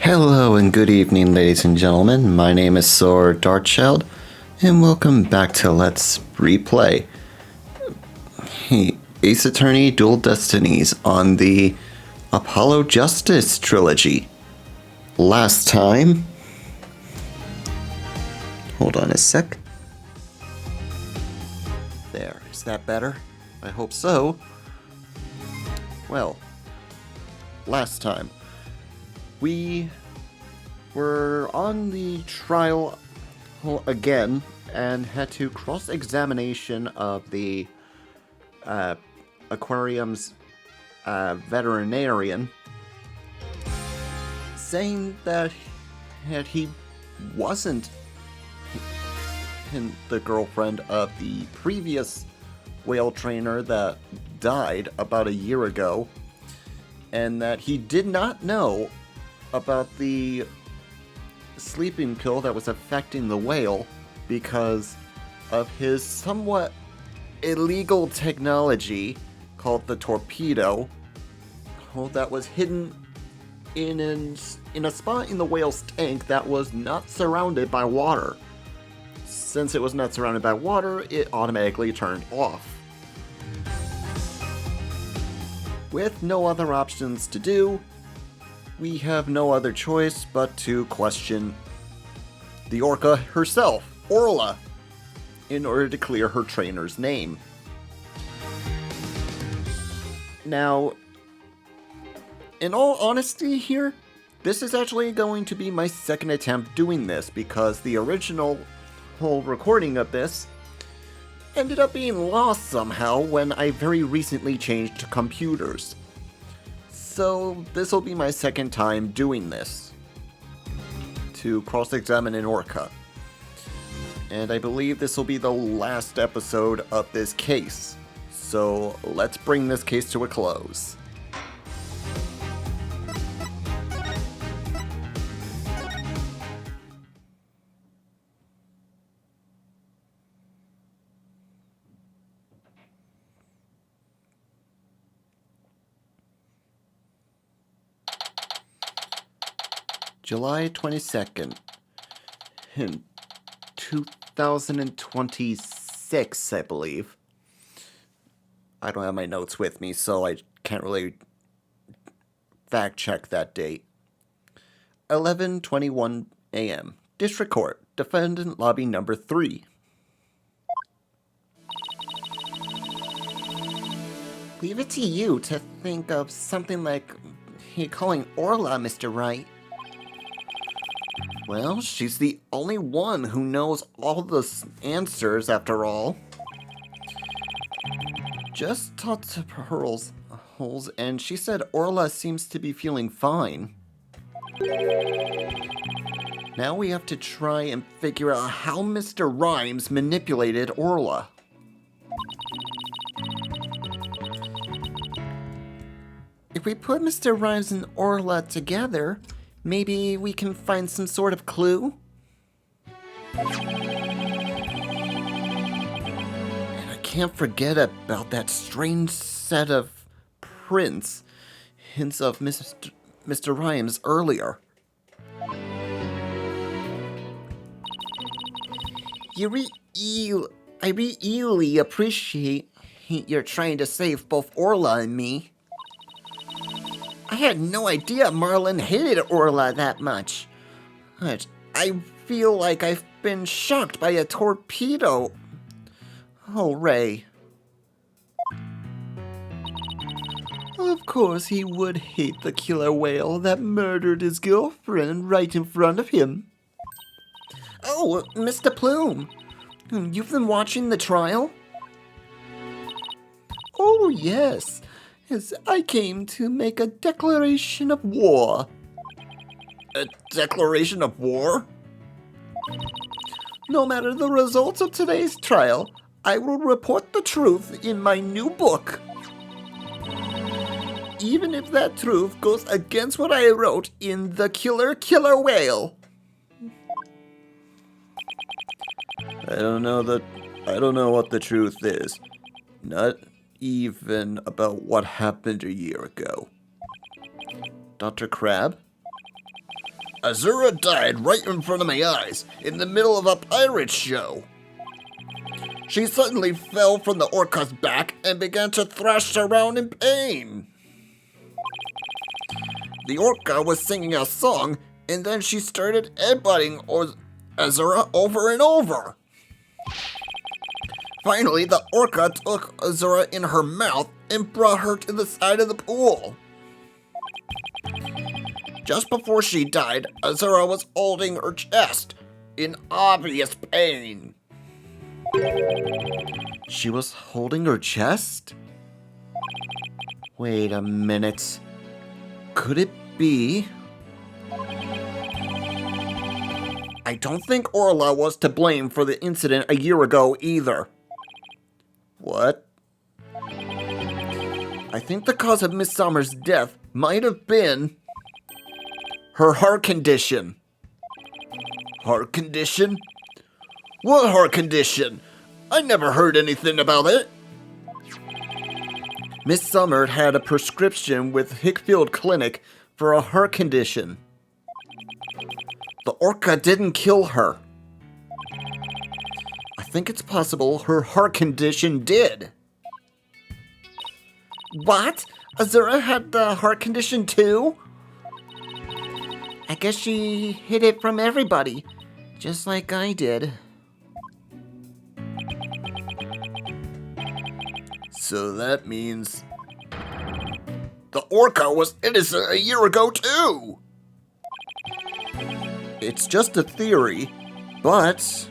Hello and good evening, ladies and gentlemen. My name is Saur Darkchylde, and welcome back to Let's Replay Ace Attorney Dual Destinies on the Apollo Justice trilogy. Last time... Hold on a sec. There, is that better? I hope so. Well, last time we were on the trial again and had to cross-examination of the aquarium's veterinarian, saying that he wasn't the girlfriend of the previous whale trainer that died about a year ago, and that he did not know about the sleeping pill that was affecting the whale because of his somewhat illegal technology called the torpedo that was hidden in a spot in the whale's tank that was not surrounded by water. Since it was not surrounded by water, it automatically turned off. With no other options to do, we have no other choice but to question the orca herself, Orla, in order to clear her trainer's name. Now, in all honesty here, this is actually going to be my second attempt doing this because the original whole recording of this ended up being lost somehow when I very recently changed computers. So this will be my second time doing this to cross-examine an orca. And I believe this will be the last episode of this case. So let's bring this case to a close. July 22nd, in 2026, I believe. I don't have my notes with me, so I can't really fact check that date. 11:21 a.m. District Court, Defendant Lobby Number 3. Leave it to you to think of something like calling Orla, Mr. Wright. Well, she's the only one who knows all the answers, after all. Just talked to Pearls, and she said Orla seems to be feeling fine. Now we have to try and figure out how Mr. Rhymes manipulated Orla. If we put Mr. Rhymes and Orla together, maybe we can find some sort of clue? And I can't forget about that strange set of prints, hints of Mr. Rhymes earlier. I really appreciate you're trying to save both Orla and me. I had no idea Marlin hated Orla that much. I feel like I've been shocked by a torpedo. Oh, Ray. Of course he would hate the killer whale that murdered his girlfriend right in front of him. Oh, Mr. Plume. You've been watching the trial? Oh, yes. As I came to make a declaration of war. A declaration of war? No matter the results of today's trial, I will report the truth in my new book. Even if that truth goes against what I wrote in The Killer Whale. I don't know what the truth is. Not even about what happened a year ago. Dr. Crab? Azura died right in front of my eyes, in the middle of a pirate show. She suddenly fell from the orca's back and began to thrash around in pain. The orca was singing a song, and then she started headbutting Azura over and over. Finally, the orca took Azura in her mouth and brought her to the side of the pool. Just before she died, Azura was holding her chest, in obvious pain. She was holding her chest? Wait a minute. Could it be? I don't think Orla was to blame for the incident a year ago either. What? I think the cause of Miss Summer's death might have been her heart condition. Heart condition? What heart condition? I never heard anything about it. Miss Summer had a prescription with Hickfield Clinic for a heart condition. The orca didn't kill her. I think it's possible her heart condition did. What? Azura had the heart condition too? I guess she hid it from everybody, just like I did. So that means the orca was innocent a year ago too! It's just a theory, but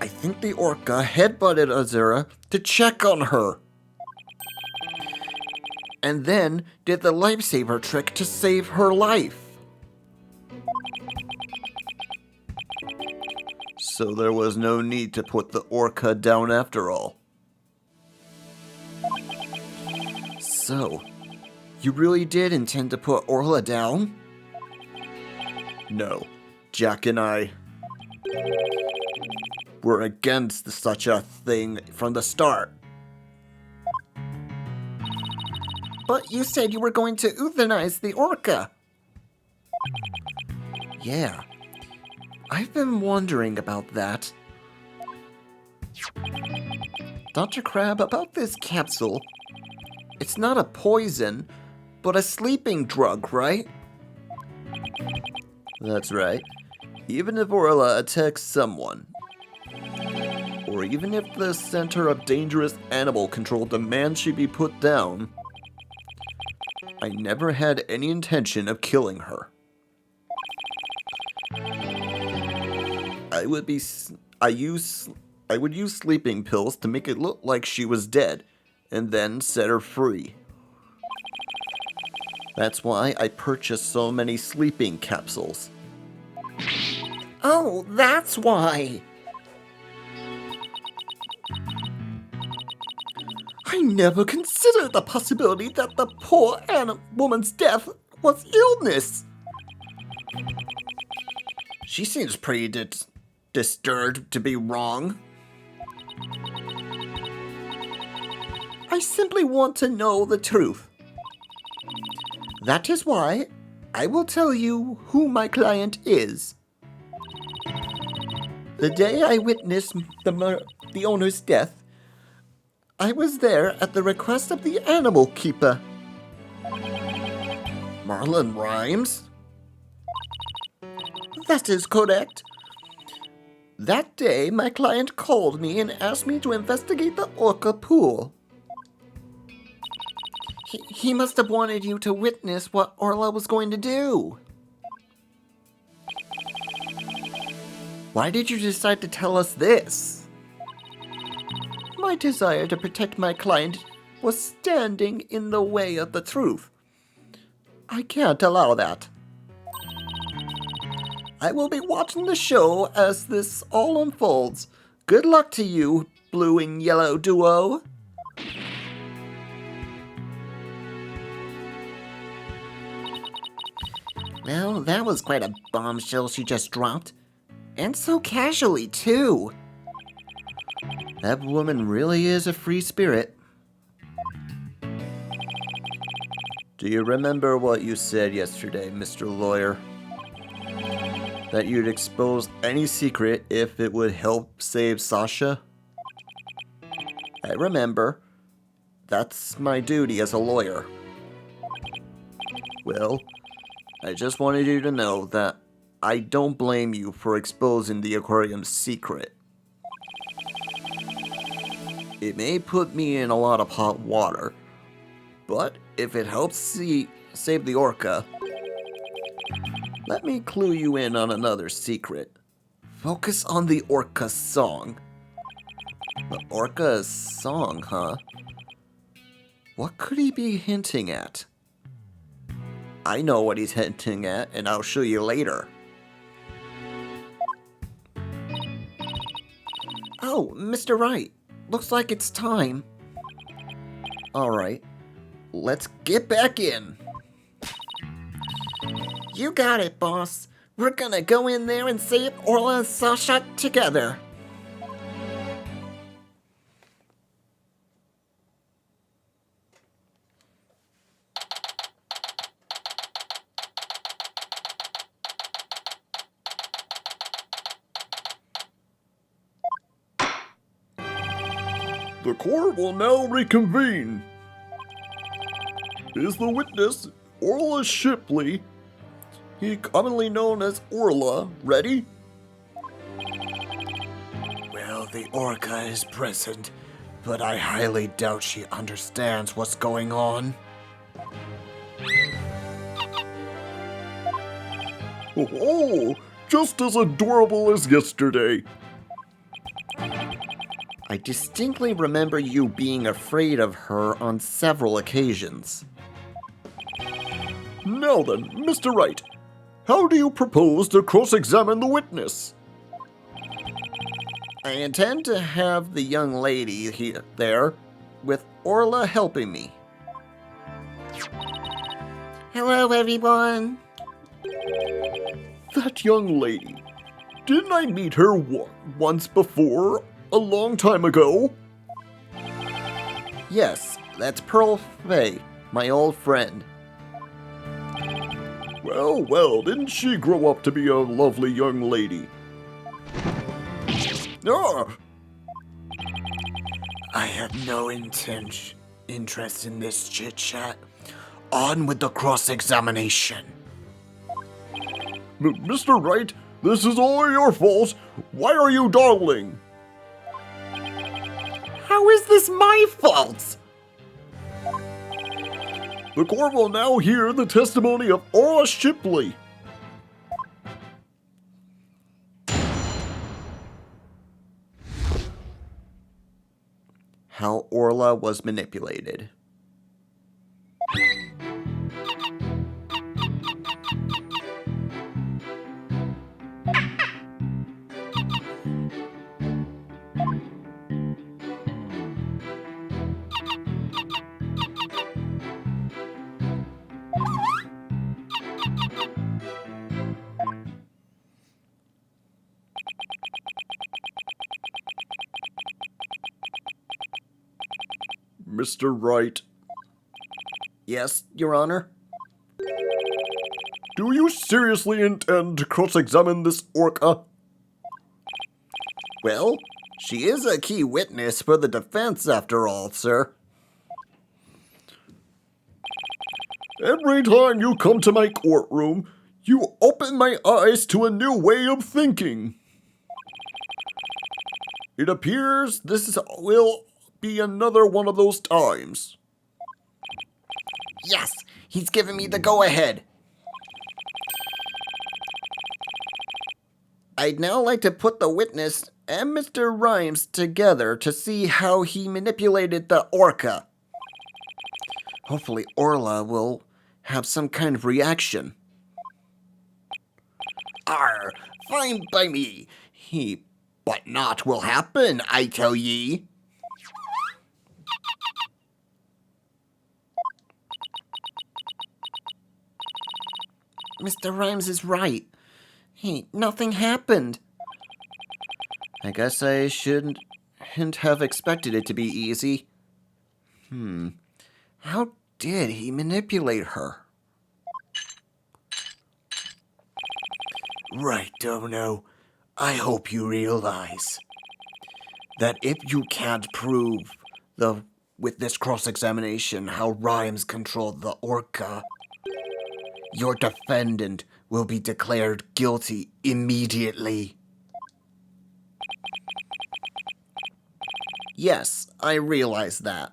I think the orca headbutted Azura to check on her. And then did the lifesaver trick to save her life. So there was no need to put the orca down after all. So, you really did intend to put Orla down? No, Jack and I were against such a thing from the start. But you said you were going to euthanize the orca. Yeah, I've been wondering about that. Dr. Crab, about this capsule. It's not a poison, but a sleeping drug, right? That's right. Even if Orla attacks someone, or even if the Center of Dangerous Animal Control demands she be put down, I never had any intention of killing her. I would use sleeping pills to make it look like she was dead, and then set her free. That's why I purchased so many sleeping capsules. Oh, that's why! I never considered the possibility that the poor woman's death was illness. She seems pretty disturbed to be wrong. I simply want to know the truth. That is why I will tell you who my client is. The day I witnessed the owner's death, I was there at the request of the animal keeper. Marlon Rhymes? That is correct. That day, my client called me and asked me to investigate the orca pool. He must have wanted you to witness what Orla was going to do. Why did you decide to tell us this? My desire to protect my client was standing in the way of the truth. I can't allow that. I will be watching the show as this all unfolds. Good luck to you, blue and yellow duo. Well, that was quite a bombshell she just dropped. And so casually, too. That woman really is a free spirit. Do you remember what you said yesterday, Mr. Lawyer? That you'd expose any secret if it would help save Sasha? I remember. That's my duty as a lawyer. Well, I just wanted you to know that I don't blame you for exposing the aquarium's secret. It may put me in a lot of hot water, but if it helps save the orca, let me clue you in on another secret. Focus on the orca's song. The orca's song, huh? What could he be hinting at? I know what he's hinting at, and I'll show you later. Oh, Mr. Wright. Looks like it's time. Alright, let's get back in. You got it, boss. We're gonna go in there and save Orla and Sasha together. The court will now reconvene. Is the witness Orla Shipley, he commonly known as Orla, ready? Well, the orca is present, but I highly doubt she understands what's going on. Oh, just as adorable as yesterday. I distinctly remember you being afraid of her on several occasions. Now then, Mr. Wright, how do you propose to cross-examine the witness? I intend to have the young lady there, with Orla helping me. Hello, everyone. That young lady, didn't I meet her once before, a long time ago? Yes, that's Pearl Fay, my old friend. Well, well, didn't she grow up to be a lovely young lady? Ah! I have no interest in this chit-chat. On with the cross-examination. Mr. Wright, this is all your fault. Why are you dawdling? How is this my fault? The court will now hear the testimony of Orla Shipley. How Orla was manipulated. Mr. Wright, Yes, Your Honor? do you seriously intend to cross-examine this orca? Well, she is a key witness for the defense after all, sir. Every time you come to my courtroom, you open my eyes to a new way of thinking. It appears this will be another one of those times. Yes, he's giving me the go-ahead. I'd now like to put the witness and Mr. Rhymes together to see how he manipulated the orca. Hopefully Orla will have some kind of reaction. Arr, fine by me. But naught will happen, I tell ye. Mr. Rhymes is right. Nothing happened. I guess I shouldn't have expected it to be easy. How did he manipulate her? Right, Dono. I hope you realize that if you can't prove with this cross-examination how Rhymes controlled the orca, your defendant will be declared guilty immediately. Yes, I realize that.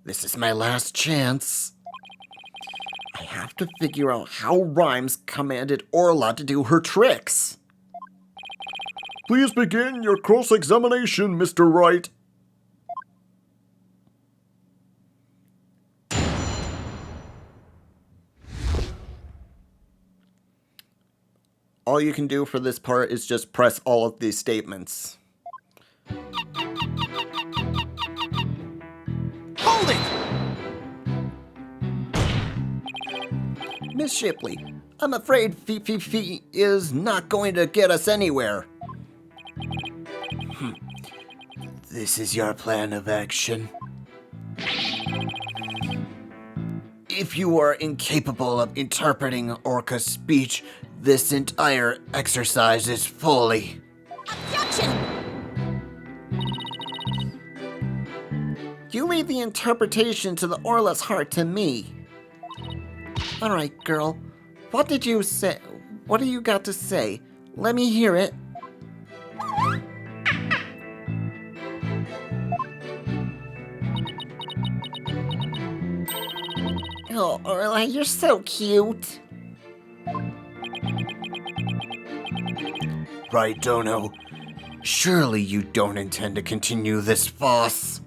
This is my last chance. I have to figure out how Rhymes commanded Orla to do her tricks. Please begin your cross-examination, Mr. Wright. All you can do for this part is just press all of these statements. Hold it! Miss Shipley, I'm afraid Fee is not going to get us anywhere. This is your plan of action. If you are incapable of interpreting Orca's speech, this entire exercise is fully... Objection! You leave the interpretation to the Orla's heart to me. All right, girl. What did you say? What do you got to say? Let me hear it. Oh, Orla, you're so cute. Right, Dono. Surely you don't intend to continue this farce.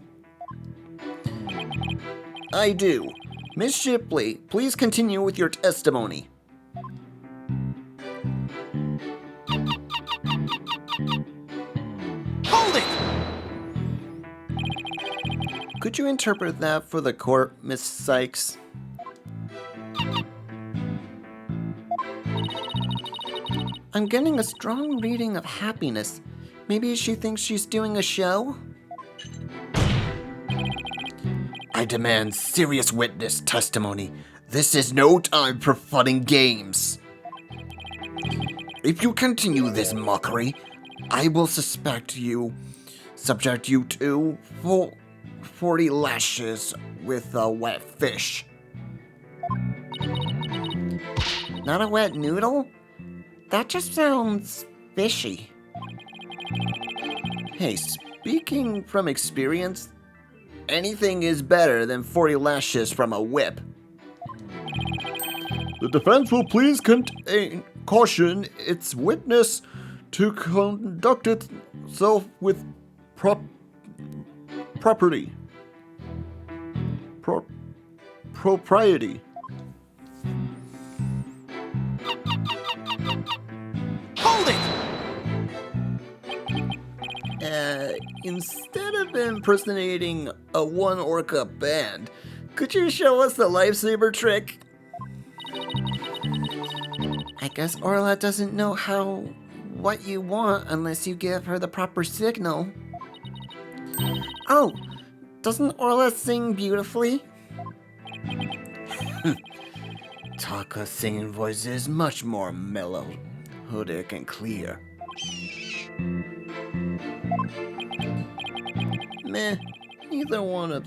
I do. Miss Shipley, please continue with your testimony. Hold it! Could you interpret that for the court, Miss Sykes? I'm getting a strong reading of happiness. Maybe she thinks she's doing a show? I demand serious witness testimony. This is no time for fun and games. If you continue this mockery, I will subject you to 40 lashes with a wet fish. Not a wet noodle? That just sounds fishy. Hey, speaking from experience, anything is better than 40 lashes from a whip. The defense will please caution its witness to conduct itself with propriety. Hold it! Instead of impersonating a one orca band, could you show us the lifesaver trick? I guess Orla doesn't know what you want unless you give her the proper signal. Oh, doesn't Orla sing beautifully? Taka's singing voice is much more melodic and clear. Meh, neither one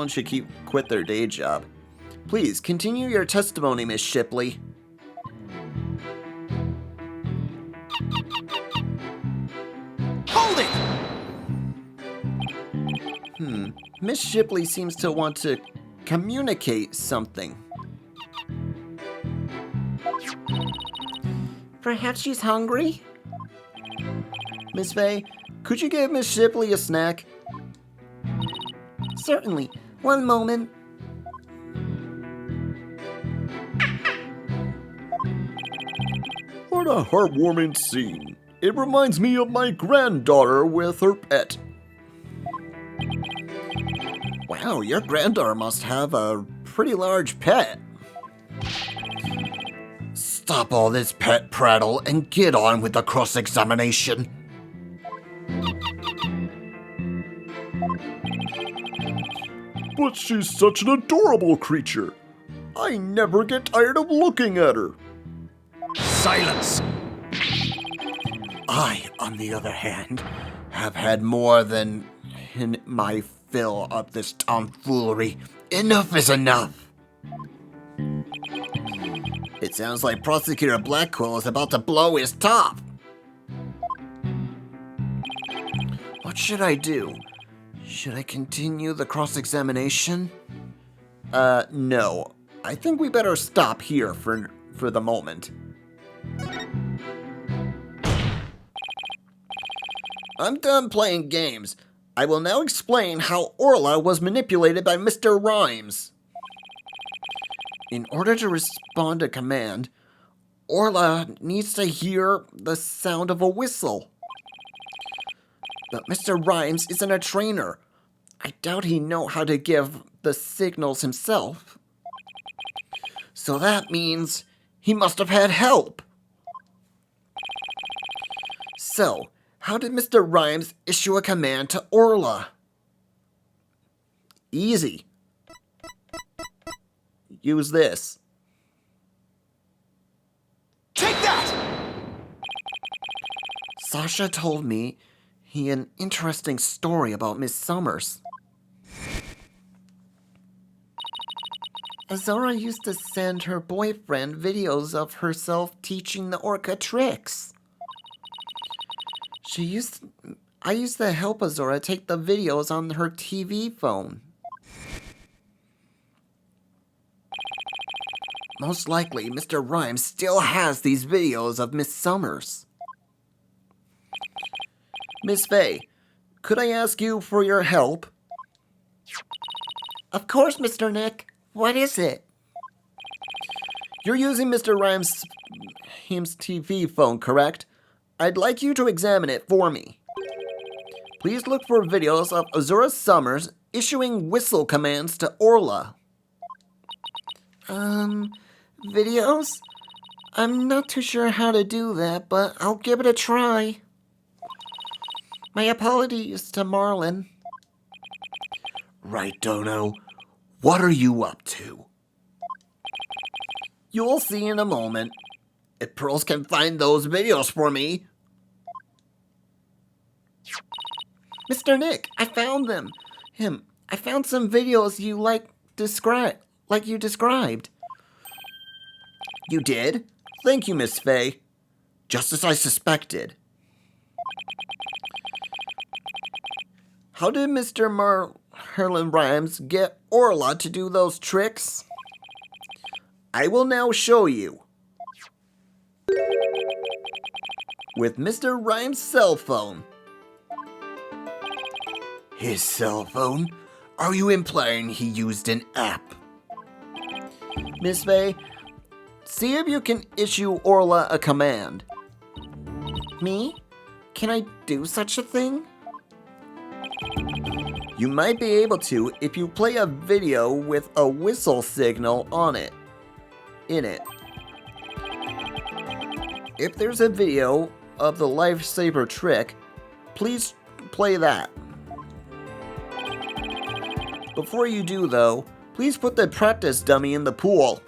should quit their day job. Please continue your testimony, Miss Shipley. Hold it! Miss Shipley seems to want to communicate something. Perhaps she's hungry? Miss Faye, could you give Miss Shipley a snack? Certainly. One moment. What a heartwarming scene. It reminds me of my granddaughter with her pet. Wow, your granddaughter must have a pretty large pet. Stop all this pet prattle and get on with the cross-examination. But she's such an adorable creature. I never get tired of looking at her. Silence! I, on the other hand, have had more than my fill of this tomfoolery. Enough is enough. It sounds like Prosecutor Blackquill is about to blow his top. What should I do? Should I continue the cross-examination? No. I think we better stop here for the moment. I'm done playing games. I will now explain how Orla was manipulated by Mr. Rhymes. In order to respond to command, Orla needs to hear the sound of a whistle. But Mr. Rhymes isn't a trainer. I doubt he knows how to give the signals himself. So that means he must have had help. So, how did Mr. Rhymes issue a command to Orla? Easy. Use this. Take that! Sasha told me he had an interesting story about Miss Summers. Azora used to send her boyfriend videos of herself teaching the orca tricks. I used to help Azora take the videos on her TV phone. Most likely, Mr. Rhymes still has these videos of Miss Summers. Miss Faye, could I ask you for your help? Of course, Mr. Nick. What is it? You're using Mr. Rhymes' TV phone, correct? I'd like you to examine it for me. Please look for videos of Azura Summers issuing whistle commands to Orla. Videos? I'm not too sure how to do that, but I'll give it a try. My apologies to Marlin. Right, Dono. What are you up to? You'll see in a moment. If Pearls can find those videos for me. Mr. Nick, I found them. I found some videos you like you described. You did? Thank you, Miss Faye. Just as I suspected. How did Mr. Merlin Rhymes get Orla to do those tricks? I will now show you. With Mr. Rhymes' cell phone. His cell phone? Are you implying he used an app? Miss Faye, see if you can issue Orla a command. Me? Can I do such a thing? You might be able to if you play a video with a whistle signal in it. If there's a video of the lifesaver trick, please play that. Before you do, though, please put the practice dummy in the pool.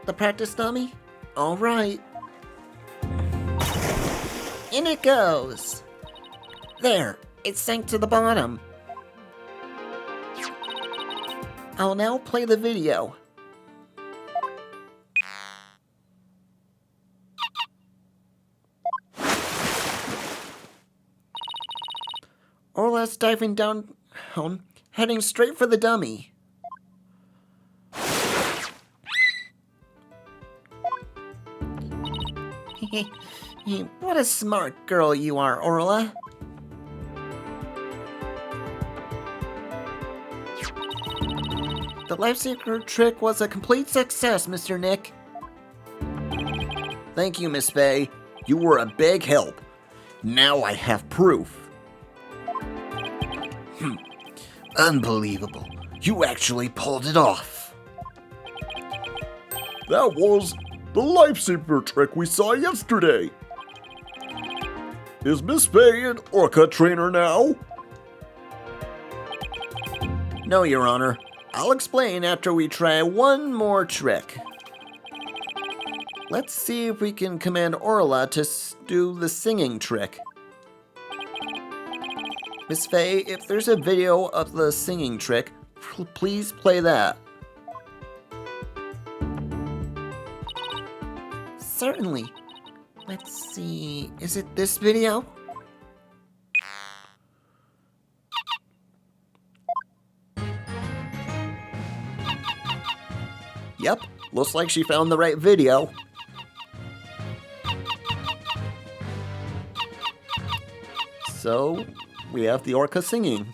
The practice dummy? All right. In it goes. There, it sank to the bottom. I'll now play the video. Orla's diving down, heading straight for the dummy. What a smart girl you are, Orla. The lifesaver trick was a complete success, Mr. Nick. Thank you, Miss Faye. You were a big help. Now I have proof. Unbelievable. You actually pulled it off. That was the lifesaver trick we saw yesterday. Is Miss Faye an orca trainer now? No, Your Honor. I'll explain after we try one more trick. Let's see if we can command Orla to do the singing trick. Miss Faye, if there's a video of the singing trick, please play that. Certainly. Let's see, is it this video? Yep, looks like she found the right video. So, we have the orca singing.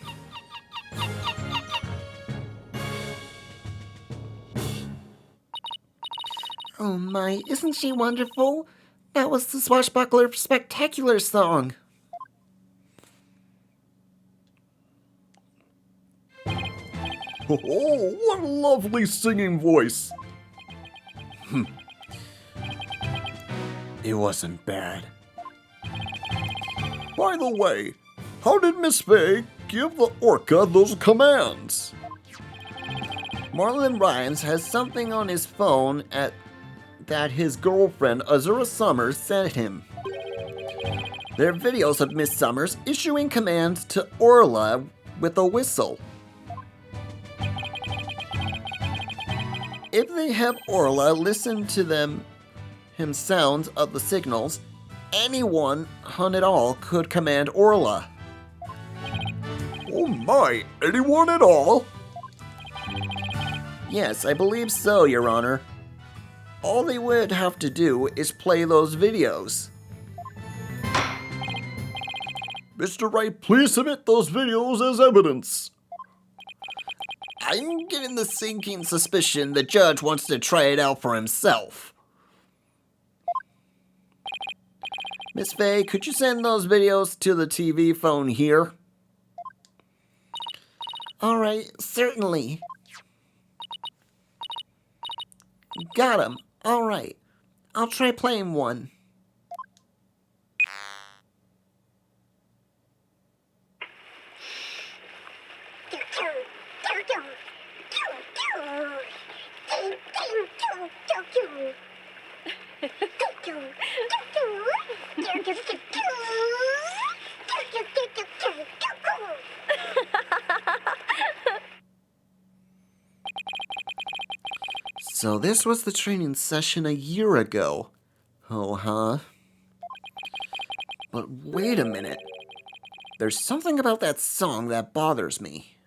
Oh my, isn't she wonderful? That was the Swashbuckler Spectacular song. Oh, what a lovely singing voice. It wasn't bad. By the way, how did Miss Faye give the orca those commands? Marlon Rhymes has something on his phone that his girlfriend Azura Summers sent him. They're videos of Miss Summers issuing commands to Orla with a whistle. If they have Orla listen to him sounds of the signals, anyone on it all could command Orla. Oh my, anyone at all? Yes, I believe so, Your Honor. All they would have to do is play those videos. Mr. Wright, please submit those videos as evidence. I'm getting the sinking suspicion the judge wants to try it out for himself. Miss Faye, could you send those videos to the TV phone here? All right, certainly. Got him. All right. I'll try playing one. So this was the training session a year ago. Oh, huh? But wait a minute. There's something about that song that bothers me.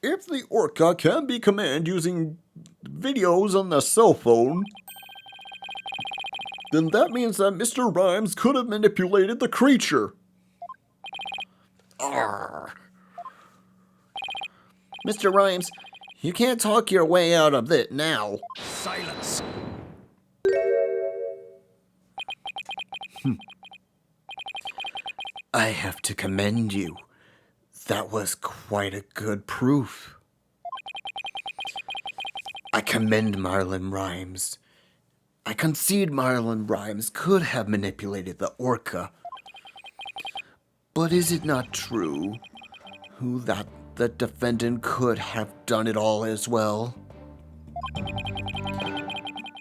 If the orca can be commanded using videos on the cell phone, then that means that Mr. Rhymes could have manipulated the creature. Arrgh. Mr. Rhymes, you can't talk your way out of it now. Silence. I have to commend you. That was quite a good proof. I commend Marlon Rhymes. I concede Marlon Rhymes could have manipulated the orca. But is it not true that the defendant could have done it all as well?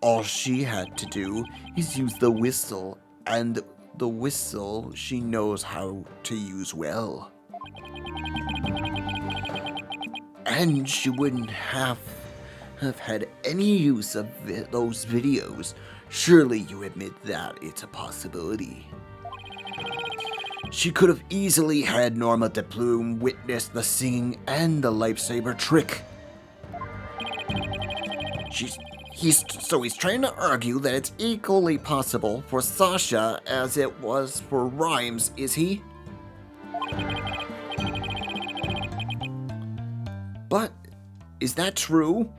All she had to do is use the whistle, and the whistle she knows how to use well. And she wouldn't have had any use of those videos. Surely you admit that it's a possibility. She could have easily had Norma de Plume witness the singing and the lightsaber trick. He's trying to argue that it's equally possible for Sasha as it was for Rhymes, is he? But is that true?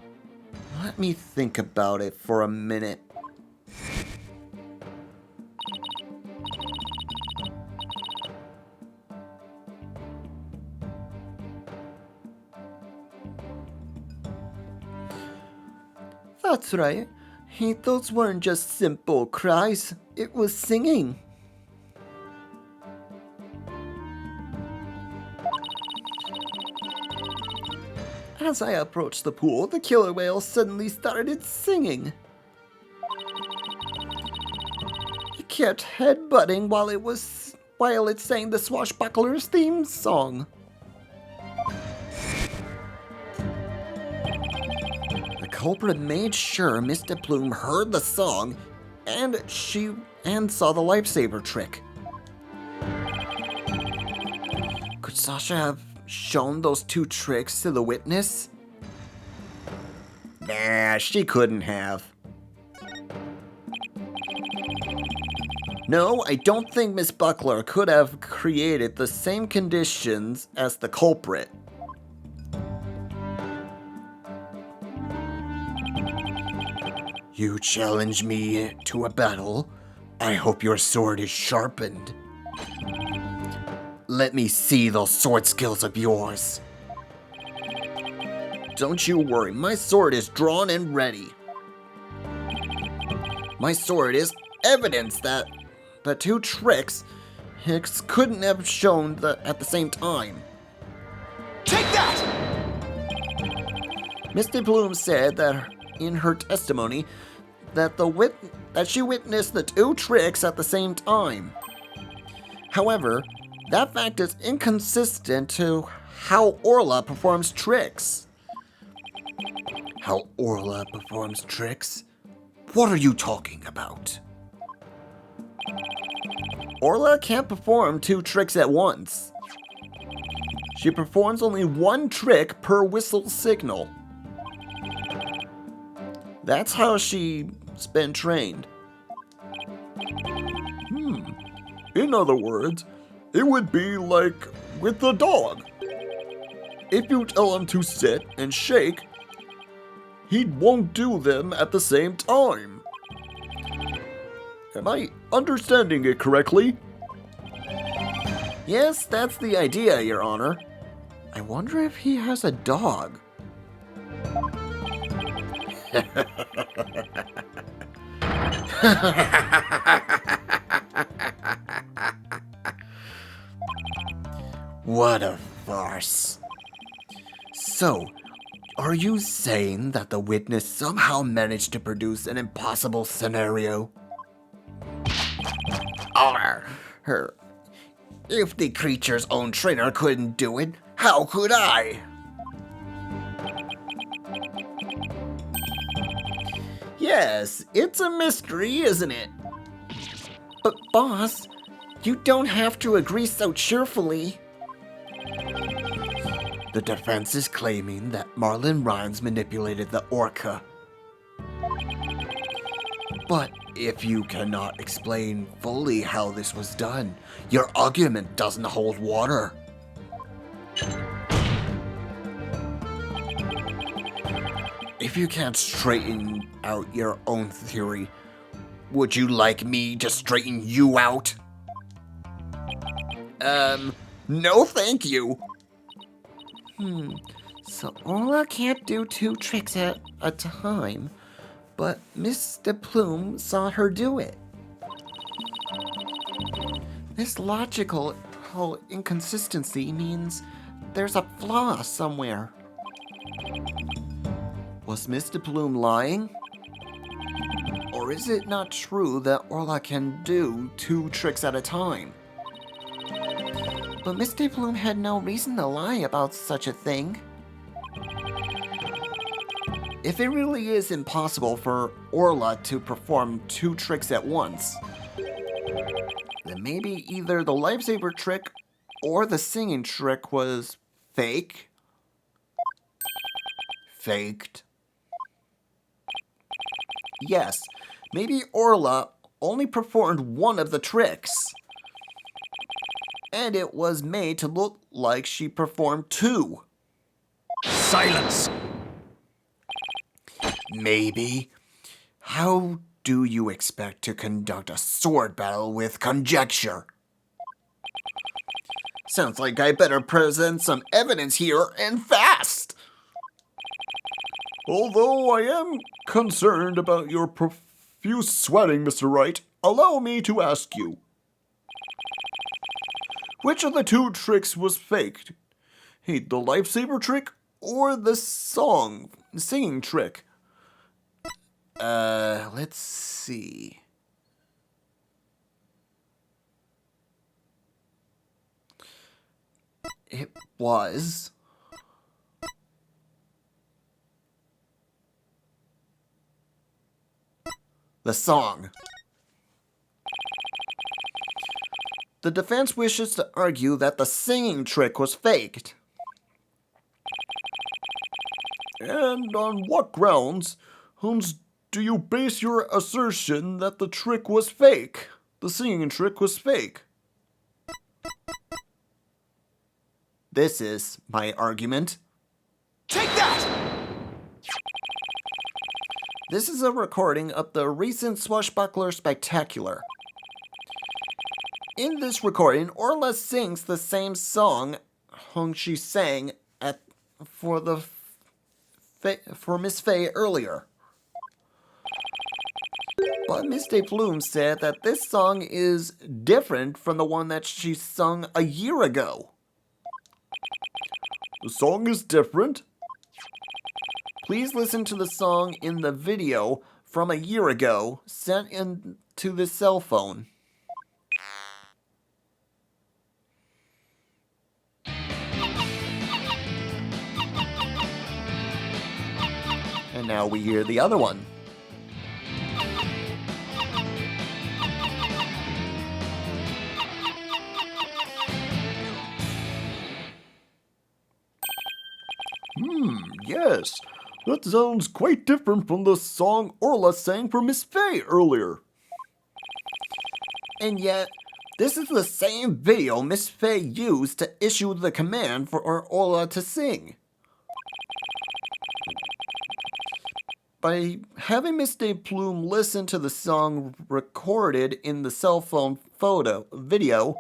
Let me think about it for a minute. That's right. Hey, those weren't just simple cries, it was singing. As I approached the pool, the killer whale suddenly started singing. It kept headbutting while it sang the swashbuckler's theme song. The culprit made sure Mr. Plume heard the song and saw the lifesaver trick. Could Sasha have shown those two tricks to the witness? Nah, she couldn't have. No, I don't think Miss Buckler could have created the same conditions as the culprit. You challenge me to a battle. I hope your sword is sharpened. Let me see those sword skills of yours. Don't you worry, my sword is drawn and ready. My sword is evidence that the two tricks Hicks couldn't have shown at the same time. Take that! Misty Bloom said that in her testimony that she witnessed the two tricks at the same time. However, that fact is inconsistent to how Orla performs tricks. How Orla performs tricks? What are you talking about? Orla can't perform two tricks at once. She performs only one trick per whistle signal. That's how she's been trained. In other words, it would be like with the dog. If you tell him to sit and shake, he won't do them at the same time. Am I understanding it correctly? Yes, that's the idea, Your Honor. I wonder if he has a dog. What a farce. So, are you saying that the witness somehow managed to produce an impossible scenario? If the creature's own trainer couldn't do it, how could I? Yes, it's a mystery, isn't it? But boss, you don't have to agree so cheerfully. The defense is claiming that Marlon Rhymes manipulated the orca. But if you cannot explain fully how this was done, your argument doesn't hold water. If you can't straighten out your own theory, would you like me to straighten you out? No thank you. So Orla can't do two tricks at a time, but Mr. Plume saw her do it. This logical inconsistency means there's a flaw somewhere. Was Mr. Plume lying? Or is it not true that Orla can do two tricks at a time? But Mr. Plume had no reason to lie about such a thing. If it really is impossible for Orla to perform two tricks at once, then maybe either the lifesaver trick or the singing trick was faked. Yes, maybe Orla only performed one of the tricks, and it was made to look like she performed two. Silence! Maybe. How do you expect to conduct a sword battle with conjecture? Sounds like I better present some evidence here and fast. Although I am concerned about your profuse sweating, Mr. Wright, allow me to ask you. Which of the two tricks was faked? Hey, the lifesaver trick or the singing trick? Let's see. It was the song. The defense wishes to argue that the singing trick was faked. And on what grounds, Holmes, do you base your assertion that the trick was fake? The singing trick was fake? This is my argument. Take that! This is a recording of the recent Swashbuckler Spectacular. In this recording, Orla sings the same song she sang for Miss Fay earlier. But Miss De Plume said that this song is different from the one that she sung a year ago. The song is different? Please listen to the song in the video from a year ago sent in to the cell phone. And now we hear the other one. Yes. That sounds quite different from the song Orla sang for Miss Fay earlier. And yet, this is the same video Miss Fay used to issue the command for Orla to sing. By having Miss De Plume listen to the song recorded in the cell phone video,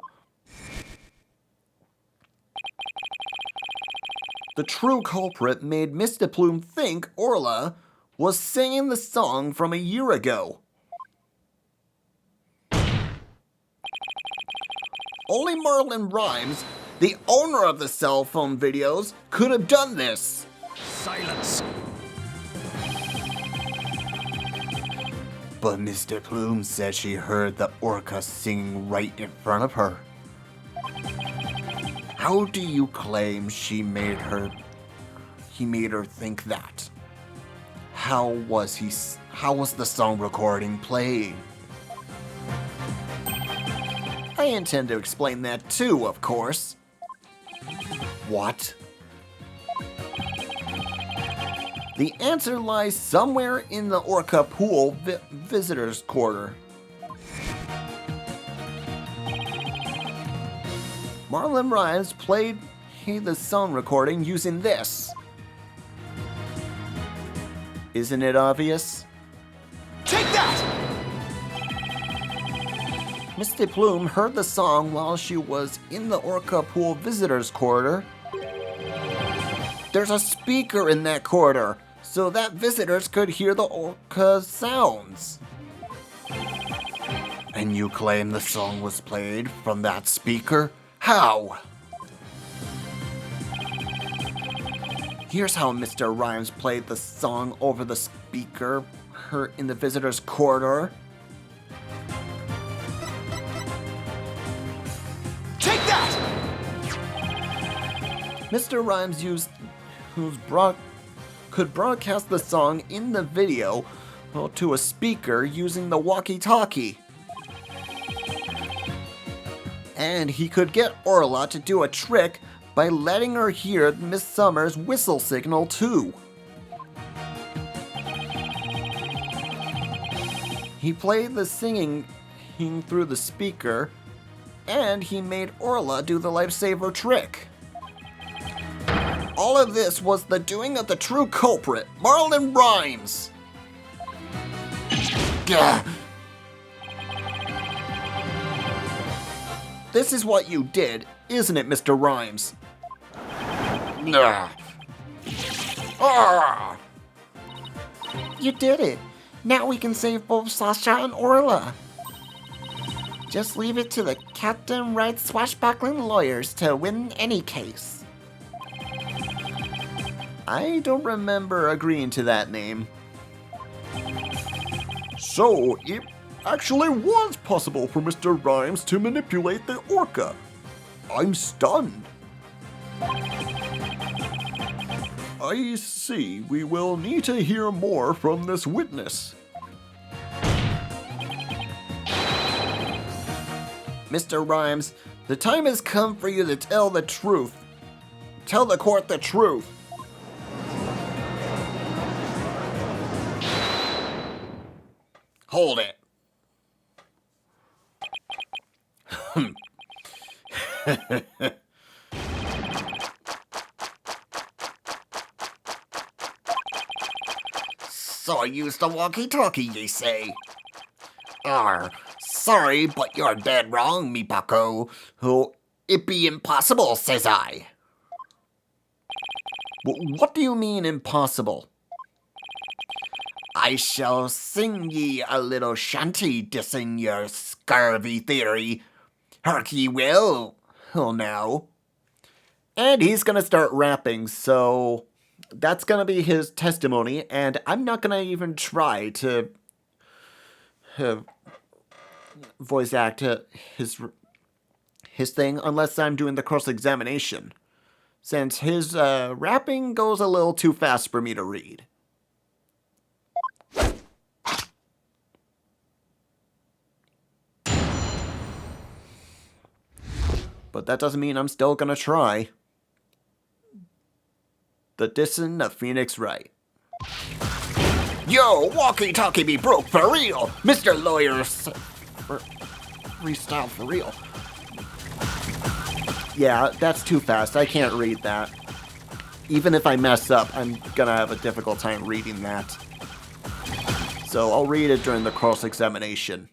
the true culprit made Miss De Plume think Orla was singing the song from a year ago. Only Marlon Rhymes, the owner of the cell phone videos, could have done this. Silence! But Miss De Plume said she heard the orca singing right in front of her. How do you claim he made her think that? How was the song recording played? I intend to explain that too, of course. What? The answer lies somewhere in the orca pool visitor's quarter. Marlon Rhymes played the song recording using this. Isn't it obvious? Take that! Miss De Plume heard the song while she was in the orca pool visitor's quarter. There's a speaker in that quarter, so that visitors could hear the orca sounds. And you claim the song was played from that speaker? How? Here's how Mr. Rhymes played the song over the speaker in the visitor's corridor. Take that! Mr. Rhymes could broadcast the song in the video to a speaker using the walkie-talkie. And he could get Orla to do a trick by letting her hear Miss Summer's whistle signal too. He played the singing through the speaker, and he made Orla do the lifesaver trick. All of this was the doing of the true culprit, Marlon Rhymes. Gah. This is what you did, isn't it, Mr. Rhymes? Nah. Ah! You did it. Now we can save both Sasha and Orla. Just leave it to the Captain Wright swashbuckling lawyers to win any case. I don't remember agreeing to that name. So, it actually was possible for Mr. Rhymes to manipulate the orca. I'm stunned. I see. We will need to hear more from this witness. Mr. Rhymes, the time has come for you to tell the truth. Tell the court the truth. Hold it. So I used the walkie-talkie, ye say? Sorry, but you're dead wrong, me bucko. It be impossible, says I. What do you mean, impossible? I shall sing ye a little shanty dissing your scurvy theory. Hark ye will, now. And he's gonna start rapping, so that's gonna be his testimony, and I'm not gonna even try to voice act his thing unless I'm doing the cross-examination, since his rapping goes a little too fast for me to read. But that doesn't mean I'm still gonna try. The Dissin of Phoenix Wright. Yo, walkie-talkie be broke for real! Mr. Lawyer's freestyle for real. Yeah, that's too fast. I can't read that. Even if I mess up, I'm gonna have a difficult time reading that. So I'll read it during the cross-examination.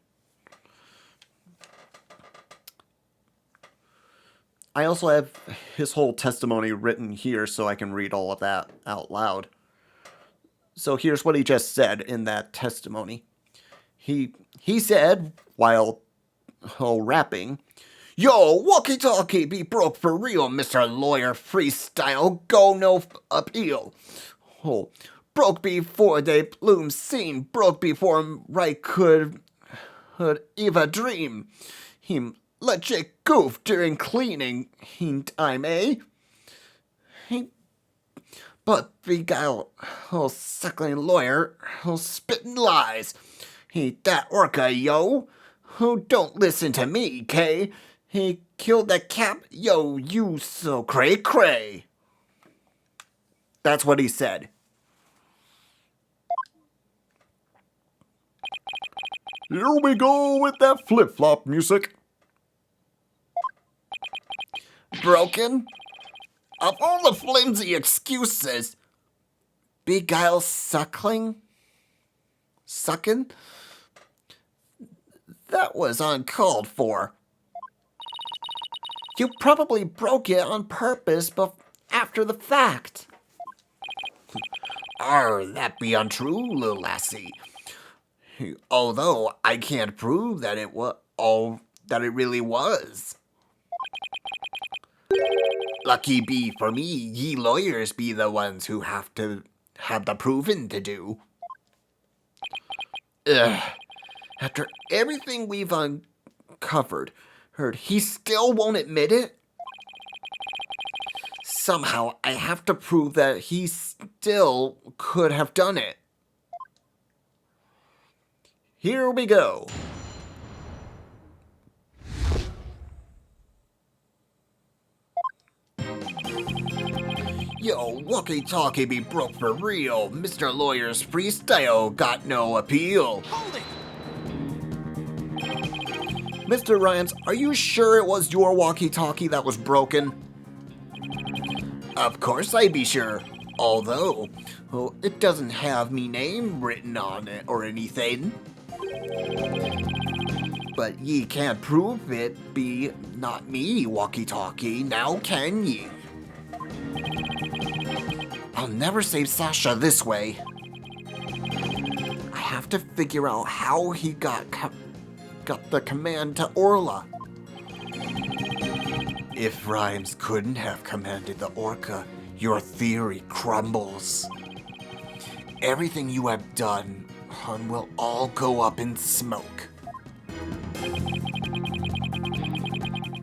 I also have his whole testimony written here so I can read all of that out loud. So here's what he just said in that testimony. He said, while rapping, Yo, walkie-talkie be broke for real, Mr. Lawyer Freestyle, go no appeal. Broke before they bloom seen, broke before Wright could even dream. Him legit goof during cleaning time, eh? But beguile, suckling lawyer, spitting lies. He that orca, yo, who don't listen to me, Kay. He killed the cap, yo, you so cray-cray. That's what he said. Here we go with that flip-flop music. Broken? Of all the flimsy excuses, beguile suckling? Sucking? That was uncalled for. You probably broke it on purpose, but after the fact. That be untrue, little lassie. Although I can't prove that it really was. Lucky be for me, ye lawyers be the ones who have to have the proving to do. After everything we've uncovered, he still won't admit it? Somehow I have to prove that he still could have done it. Here we go. Yo, walkie-talkie be broke for real. Mr. Lawyer's freestyle got no appeal. Hold it! Mr. Rhymes, are you sure it was your walkie-talkie that was broken? Of course I be sure. Although, it doesn't have me name written on it or anything. But ye can't prove it be not me, walkie-talkie, now can ye? I'll never save Sasha this way. to figure out how he got the command to Orla. If Rhymes couldn't have commanded the orca, your theory crumbles. Everything you have done, hun, will all go up in smoke.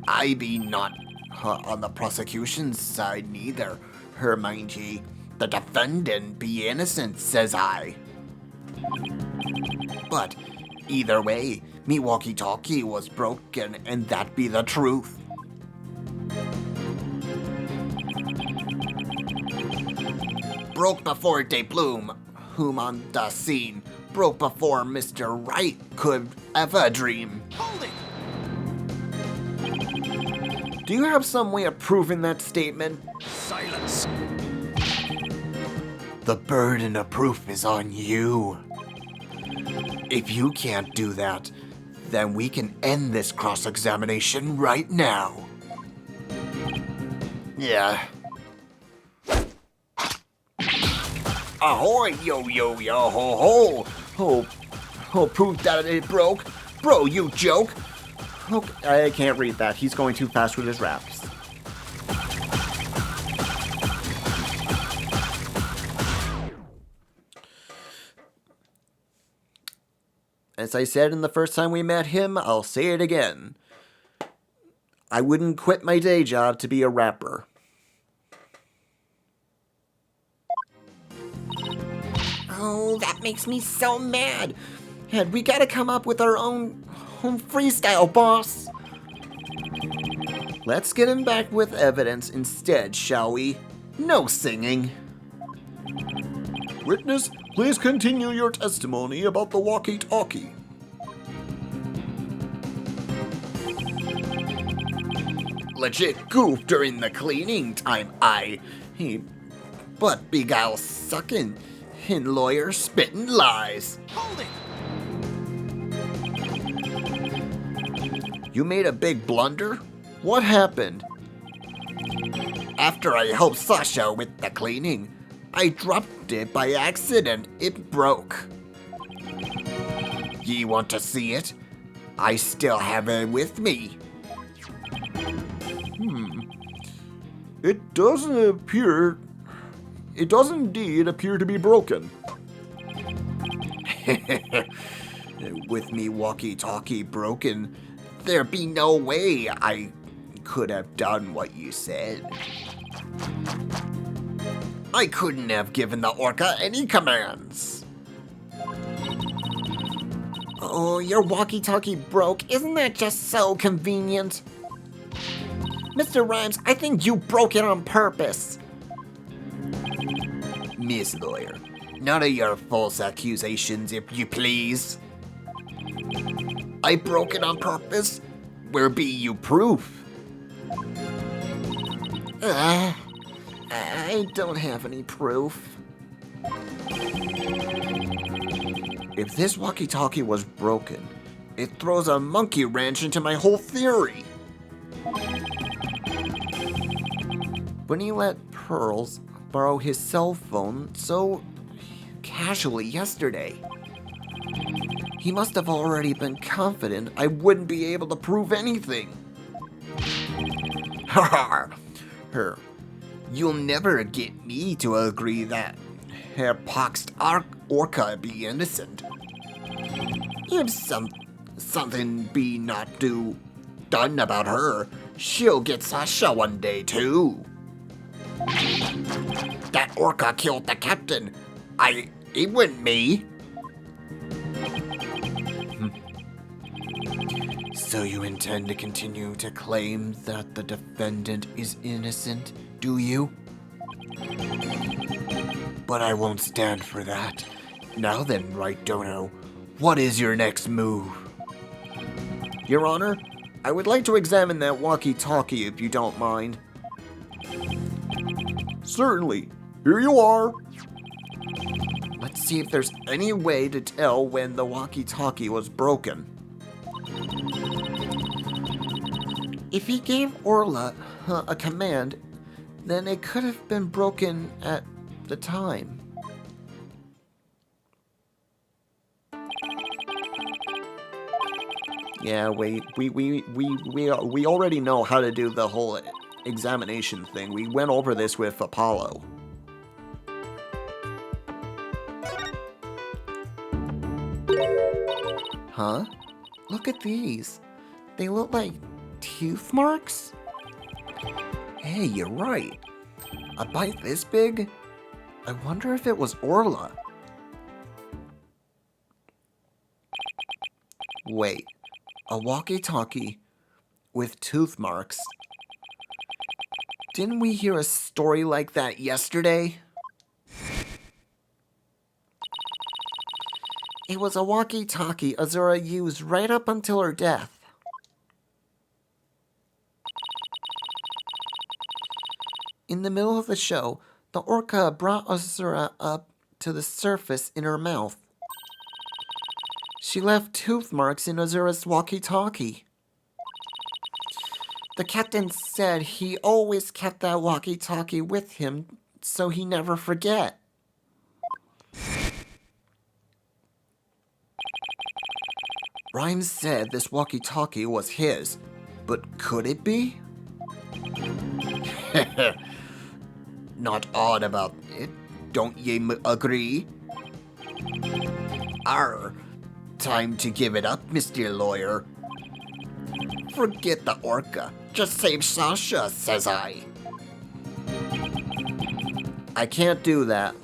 I be not on the prosecution's side neither, her mind ye. The defendant be innocent, says I. But either way, me walkie-talkie was broken, and that be the truth. Broke before De Plume, whom on the scene, broke before Mr. Wright could ever dream. Hold it! Do you have some way of proving that statement? Silence! The burden of proof is on you. If you can't do that, then we can end this cross-examination right now. Yeah. Ahoy, yo, yo, yo, ho, ho. Oh, proof that it broke. Bro, you joke. Okay, I can't read that. He's going too fast with his raps. As I said in the first time we met him, I'll say it again. I wouldn't quit my day job to be a rapper. Oh, that makes me so mad. Ed, we gotta come up with our own freestyle, boss. Let's get him back with evidence instead, shall we? No singing. Witness, please continue your testimony about the walkie-talkie. Legit goof during the cleaning time, but beguile sucking, and lawyer spitting lies. Hold it! You made a big blunder? What happened? After I helped Sasha with the cleaning, I dropped it by accident. It broke. Ye want to see it? I still have it with me. It does indeed appear to be broken. With me walkie-talkie broken, there be no way I could have done what you said. I couldn't have given the orca any commands. Oh, your walkie-talkie broke. Isn't that just so convenient? Mr. Rhymes, I think you broke it on purpose. Miss Lawyer, none of your false accusations, if you please. I broke it on purpose? Where be you proof? I don't have any proof. If this walkie-talkie was broken, it throws a monkey wrench into my whole theory. When he let Pearls borrow his cell phone so casually yesterday, he must have already been confident I wouldn't be able to prove anything. Ha ha! You'll never get me to agree that Herr Poxed Orca be innocent. If something be not done about her, she'll get Sasha one day too. That orca killed the captain. It wasn't me. So you intend to continue to claim that the defendant is innocent, do you? But I won't stand for that. Now then, Wright Dono, what is your next move? Your Honor, I would like to examine that walkie-talkie if you don't mind. Certainly. Here you are. Let's see if there's any way to tell when the walkie-talkie was broken. If he gave Orla a command, then it could have been broken at the time. Yeah, we already know how to do the whole examination thing. We went over this with Apollo. Huh? Look at these. They look like tooth marks? Hey, you're right. A bite this big? I wonder if it was Orla. Wait, a walkie-talkie with tooth marks? Didn't we hear a story like that yesterday? It was a walkie-talkie Azura used right up until her death. In the middle of the show, the orca brought Azura up to the surface in her mouth. She left tooth marks in Azura's walkie-talkie. The captain said he always kept that walkie-talkie with him so he never forget. Rhymes said this walkie-talkie was his, but could it be? Not odd about it, don't ye agree? Arr, time to give it up, Mr. Lawyer. Forget the orca, just save Sasha, says I. I can't do that.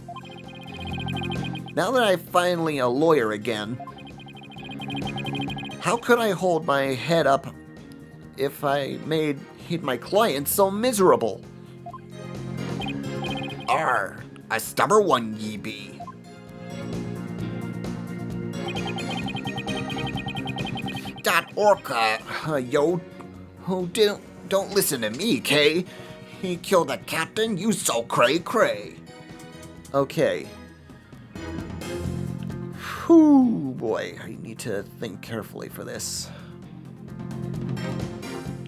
Now that I'm finally a lawyer again, how could I hold my head up if I made my client so miserable? Arr, a stubborn one ye be. That orca, don't listen to me, Kay. He killed the captain, you so cray-cray. Okay. Whew, boy, I need to think carefully for this.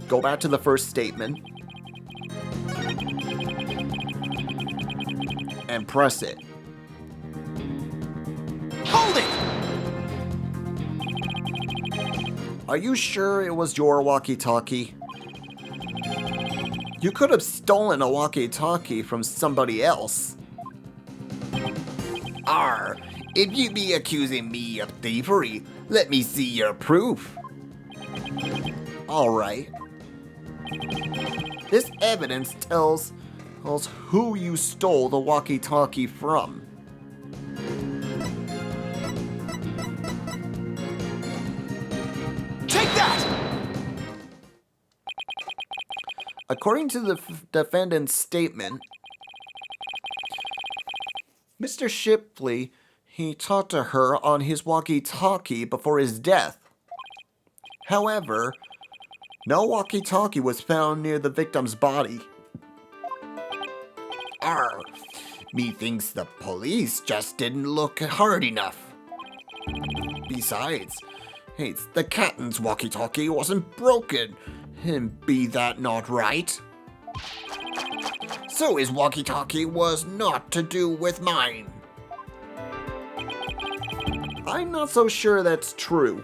Go back to the first statement. And press it. Hold it! Are you sure it was your walkie-talkie? You could have stolen a walkie-talkie from somebody else. Arr, if you be accusing me of thievery, let me see your proof. All right. This evidence tells us who you stole the walkie-talkie from. Take that! According to the defendant's statement, Mr. Shipley, he talked to her on his walkie-talkie before his death. However, no walkie-talkie was found near the victim's body. Arr, methinks the police just didn't look hard enough. Besides, the captain's walkie-talkie wasn't broken, and be that not right? So his walkie-talkie was not to do with mine. I'm not so sure that's true.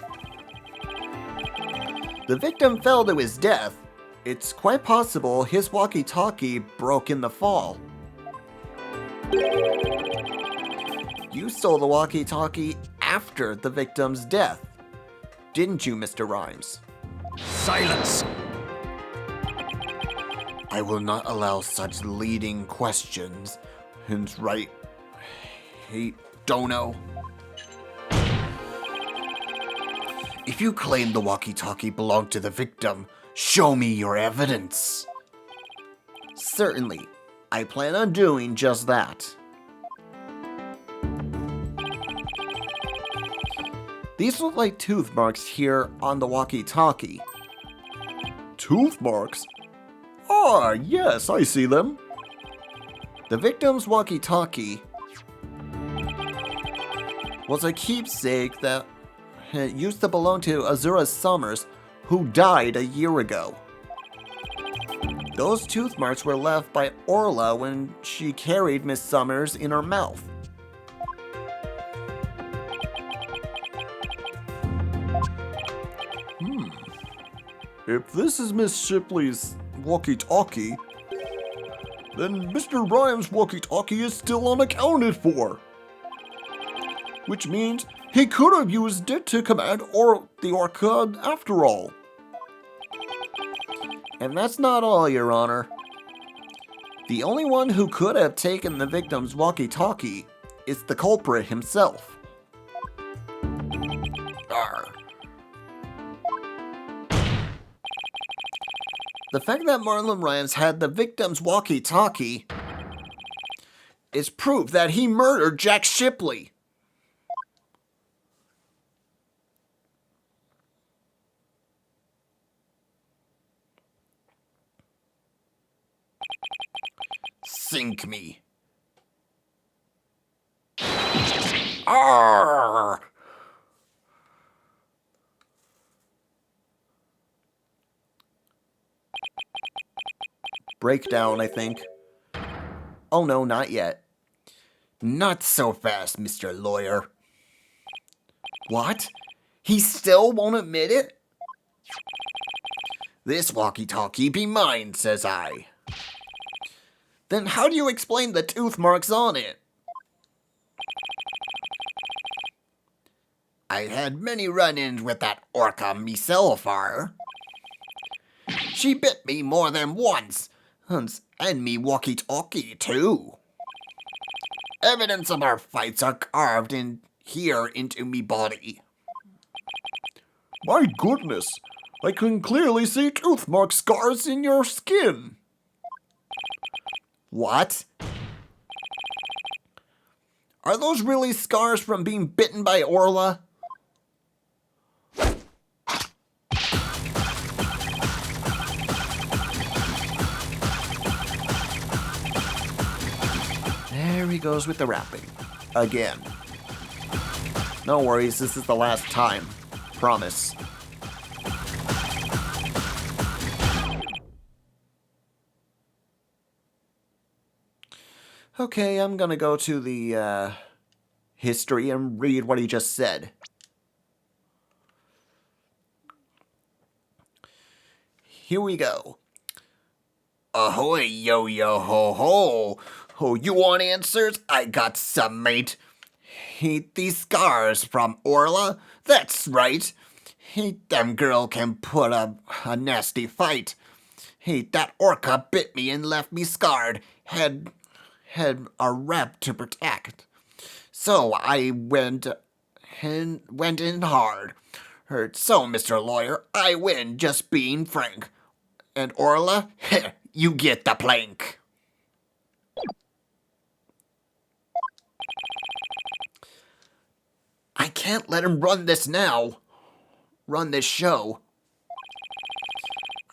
The victim fell to his death. It's quite possible his walkie-talkie broke in the fall. You stole the walkie-talkie after the victim's death, didn't you, Mr. Rhymes? Silence! I will not allow such leading questions. And Wright, hate Dono. If you claim the walkie-talkie belonged to the victim, show me your evidence. Certainly, I plan on doing just that. These look like tooth marks here on the walkie-talkie. Tooth marks? Ah, yes, I see them. The victim's walkie-talkie was a keepsake that used to belong to Azura Summers, who died a year ago. Those tooth marks were left by Orla when she carried Miss Summers in her mouth. If this is Miss Shipley's walkie-talkie, then Mr. Rhymes' walkie-talkie is still unaccounted for. Which means he could have used it to command the orca after all. And that's not all, Your Honor. The only one who could have taken the victim's walkie-talkie is the culprit himself. Arr. The fact that Marlon Rhymes had the victim's walkie-talkie is proof that he murdered Jack Shipley. Sink me. Arr! Breakdown, I think. Oh no, not yet. Not so fast, Mr. Lawyer. What? He still won't admit it? This walkie-talkie be mine, says I. Then how do you explain the tooth marks on it? I had many run-ins with that orca myself, She bit me more than once, and me walkie-talkie too. Evidence of our fights are carved in here into me body. My goodness, I can clearly see tooth mark scars in your skin. What? Are those really scars from being bitten by Orla? There he goes with the rapping. Again. No worries, this is the last time. Promise. Okay, I'm gonna go to the history and read what he just said. Here we go. Ahoy, yo-yo-ho-ho. Oh, you want answers? I got some, mate. Hate these scars from Orla? That's right. Hate them girl can put up a nasty fight. Hate that orca bit me and left me scarred. Had a rep to protect. So I went in hard. So, Mr. Lawyer, I win, just being frank. And Orla, you get the plank. I can't let him run this now. Run this show.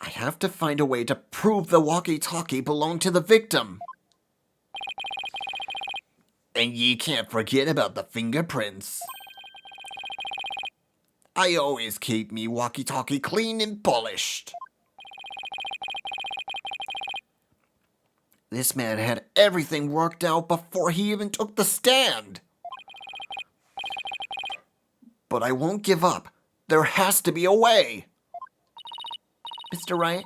I have to find a way to prove the walkie-talkie belonged to the victim. And ye can't forget about the fingerprints. I always keep me walkie-talkie clean and polished. This man had everything worked out before he even took the stand. But I won't give up. There has to be a way. Mr. Wright,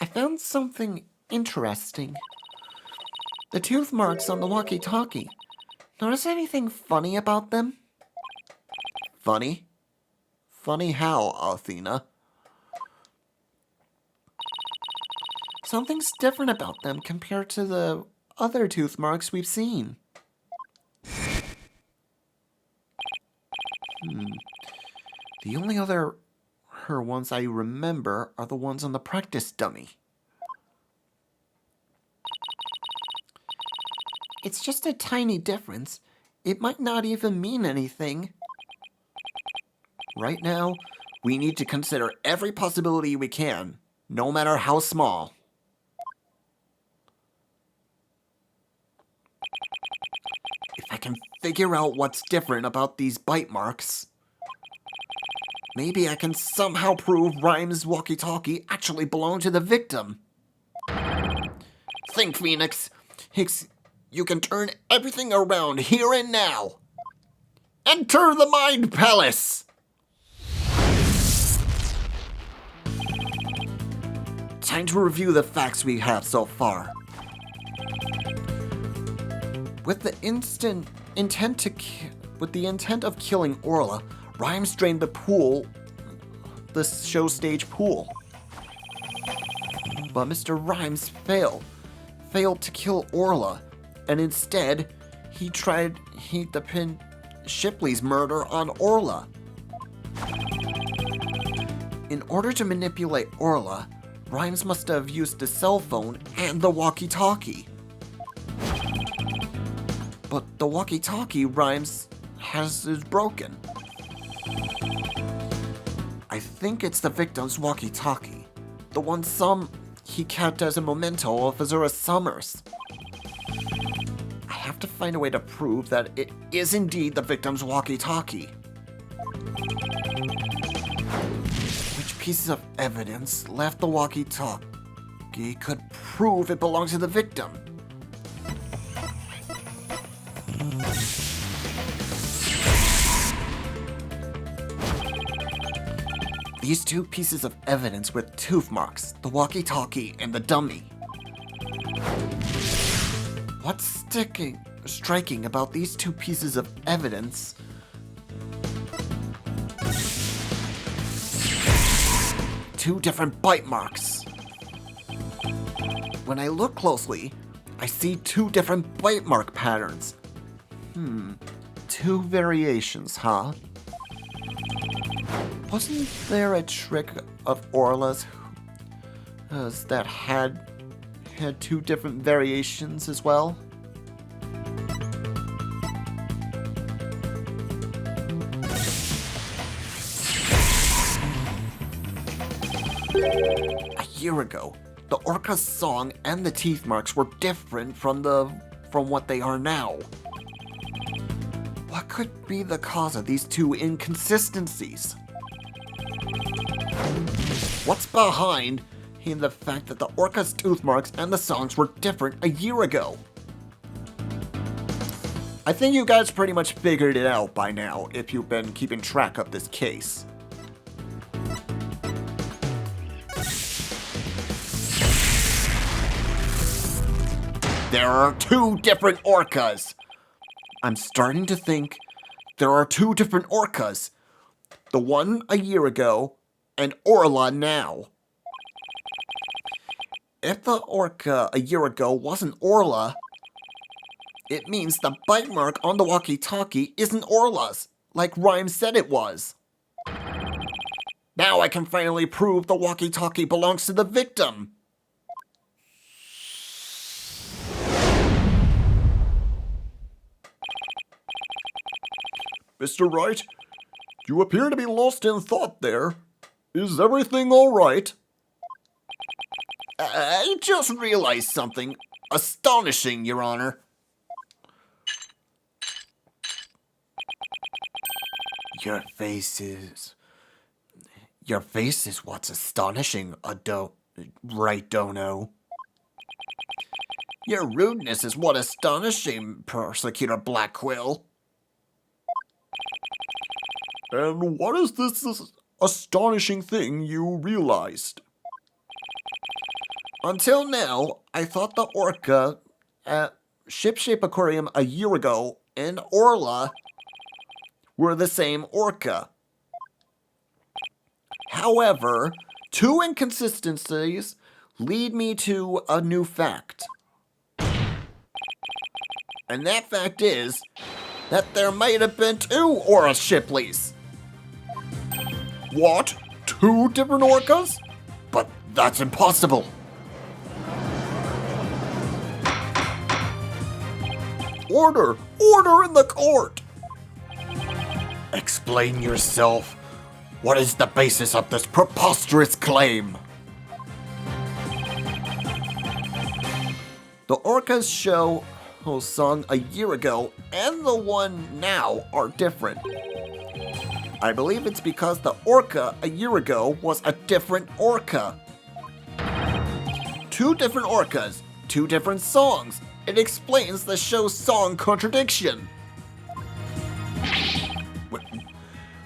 I found something interesting. The tooth marks on the walkie-talkie. Notice anything funny about them? Funny? Funny how, Athena? Something's different about them compared to the other tooth marks we've seen. The only other ones I remember are the ones on the practice dummy. It's just a tiny difference. It might not even mean anything. Right now, we need to consider every possibility we can, no matter how small. If I can figure out what's different about these bite marks, maybe I can somehow prove Rhymes' walkie-talkie actually belonged to the victim. Think, Phoenix. You can turn everything around here and now. Enter the Mind Palace! time to review the facts we have so far. With the intent of killing Orla, Rhymes drained the show stage pool. But Mr. Rhymes failed to kill Orla, and instead, he to pin Shipley's murder on Orla. In order to manipulate Orla, Rhymes must have used the cell phone and the walkie-talkie. But the walkie-talkie Rhymes is broken. I think it's the victim's walkie-talkie. The one he kept as a memento of Azura Summers. I have to find a way to prove that it is indeed the victim's walkie-talkie. Which pieces of evidence left the walkie-talkie could prove it belongs to the victim? These two pieces of evidence with tooth marks, the walkie-talkie and the dummy. What's striking about these two pieces of evidence? Two different bite marks. When I look closely, I see two different bite mark patterns. Two variations, huh? Wasn't there a trick of Orla's that had two different variations as well? A year ago, the orca's song and the teeth marks were different from what they are now. What could be the cause of these two inconsistencies? What's behind the fact that the orca's tooth marks and the songs were different a year ago? I think you guys pretty much figured it out by now if you've been keeping track of this case. There are two different orcas. I'm starting to think there are two different orcas. The one a year ago and Orla now. If the orca a year ago wasn't Orla, it means the bite mark on the walkie-talkie isn't Orla's, like Rhymes said it was. Now I can finally prove the walkie-talkie belongs to the victim. Mr. Wright, you appear to be lost in thought there. Is everything all right? I just realized something astonishing, Your Honor. Your face is what's astonishing, right, Dono? Your rudeness is what astonishing, Persecutor Blackquill. And what is this astonishing thing you realized? Until now, I thought the orca at Shipshape Aquarium a year ago and Orla were the same orca. However, two inconsistencies lead me to a new fact. And that fact is that there might have been two Orla Shipleys. What? Two different orcas? But that's impossible. Order! Order in the court! Explain yourself. What is the basis of this preposterous claim? The orca's show song a year ago and the one now are different. I believe it's because the orca a year ago was a different orca. Two different orcas, two different songs. It explains the show's song contradiction.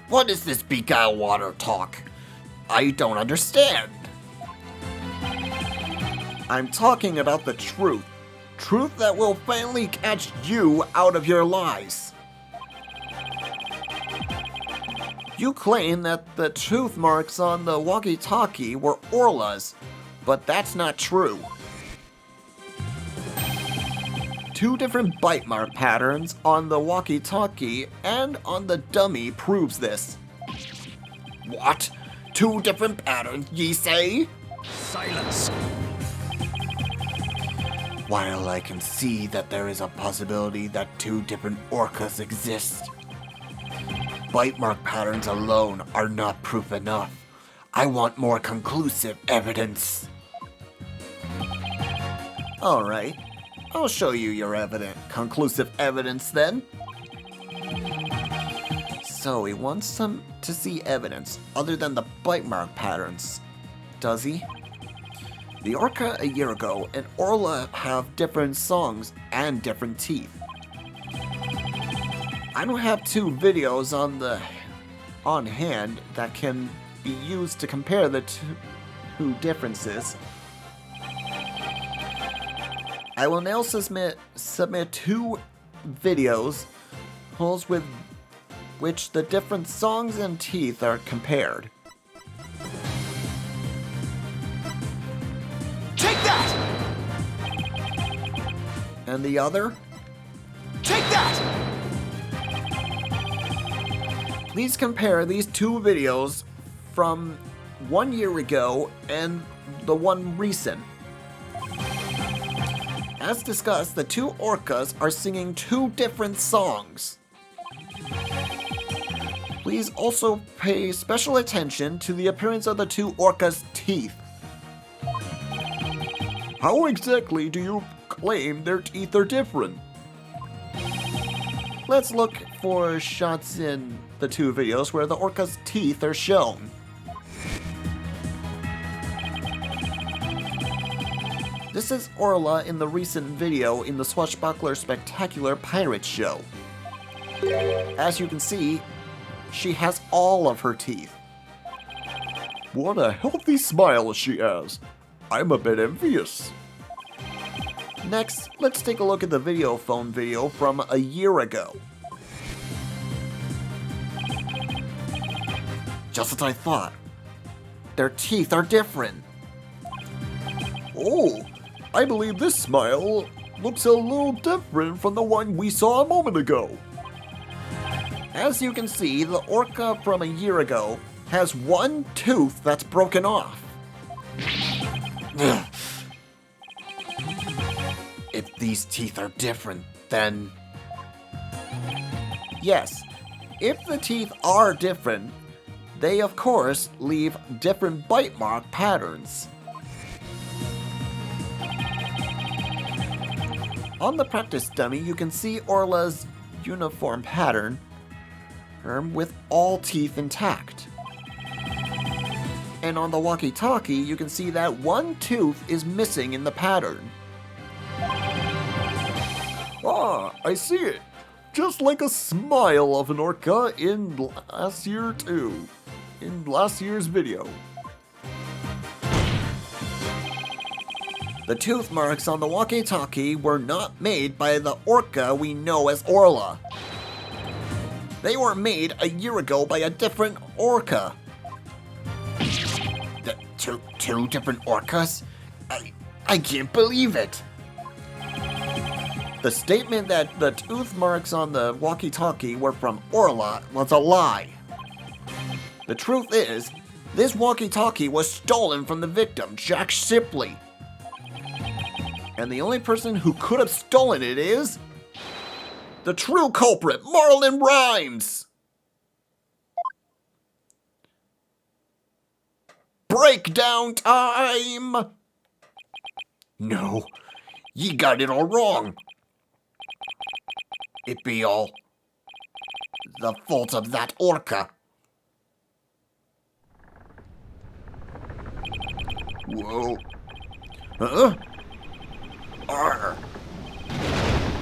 What is this beguile water talk? I don't understand. I'm talking about the truth. Truth that will finally catch you out of your lies. You claim that the tooth marks on the walkie-talkie were Orla's, but that's not true. 2 different bite mark patterns on the walkie-talkie and on the dummy proves this. What? 2 different patterns, ye say? Silence! While I can see that there is a possibility that 2 different orcas exist, bite mark patterns alone are not proof enough. I want more conclusive evidence. Alright, I'll show you your conclusive evidence then. So he wants to see evidence other than the bite mark patterns, does he? The orca a year ago and Orla have different songs and different teeth. I don't have 2 videos on hand that can be used to compare the 2 differences. I will now submit 2 videos with which the different songs and teeth are compared. Take that! And the other? Take that! Please compare these 2 videos from 1 year ago and the one recent. As discussed, the 2 orcas are singing 2 different songs. Please also pay special attention to the appearance of the 2 orcas' teeth. How exactly do you claim their teeth are different? Let's look for shots in the 2 videos where the orca's teeth are shown. This is Orla in the recent video in the Swashbuckler Spectacular Pirate Show. As you can see, she has all of her teeth. What a healthy smile she has. I'm a bit envious. Next, let's take a look at the video phone video from a year ago. Just as I thought. Their teeth are different. Oh, I believe this smile looks a little different from the one we saw a moment ago. As you can see, the orca from a year ago has 1 tooth that's broken off. If these teeth are different, then... Yes, if the teeth are different, they of course leave different bite mark patterns. On the practice dummy, you can see Orla's uniform pattern with all teeth intact. And on the walkie-talkie, you can see that 1 tooth is missing in the pattern. Ah, I see it. Just like a smile of an orca in last year too. In last year's video. The tooth marks on the walkie-talkie were not made by the orca we know as Orla. They were made a year ago by a different orca. The two different orcas? I can't believe it. The statement that the tooth marks on the walkie-talkie were from Orla was a lie. The truth is, this walkie-talkie was stolen from the victim, Jack Shipley. And the only person who could have stolen it is... the true culprit, Marlon Rhymes! Breakdown time! No, ye got it all wrong. It be all the fault of that orca. Whoa. Huh? Arr.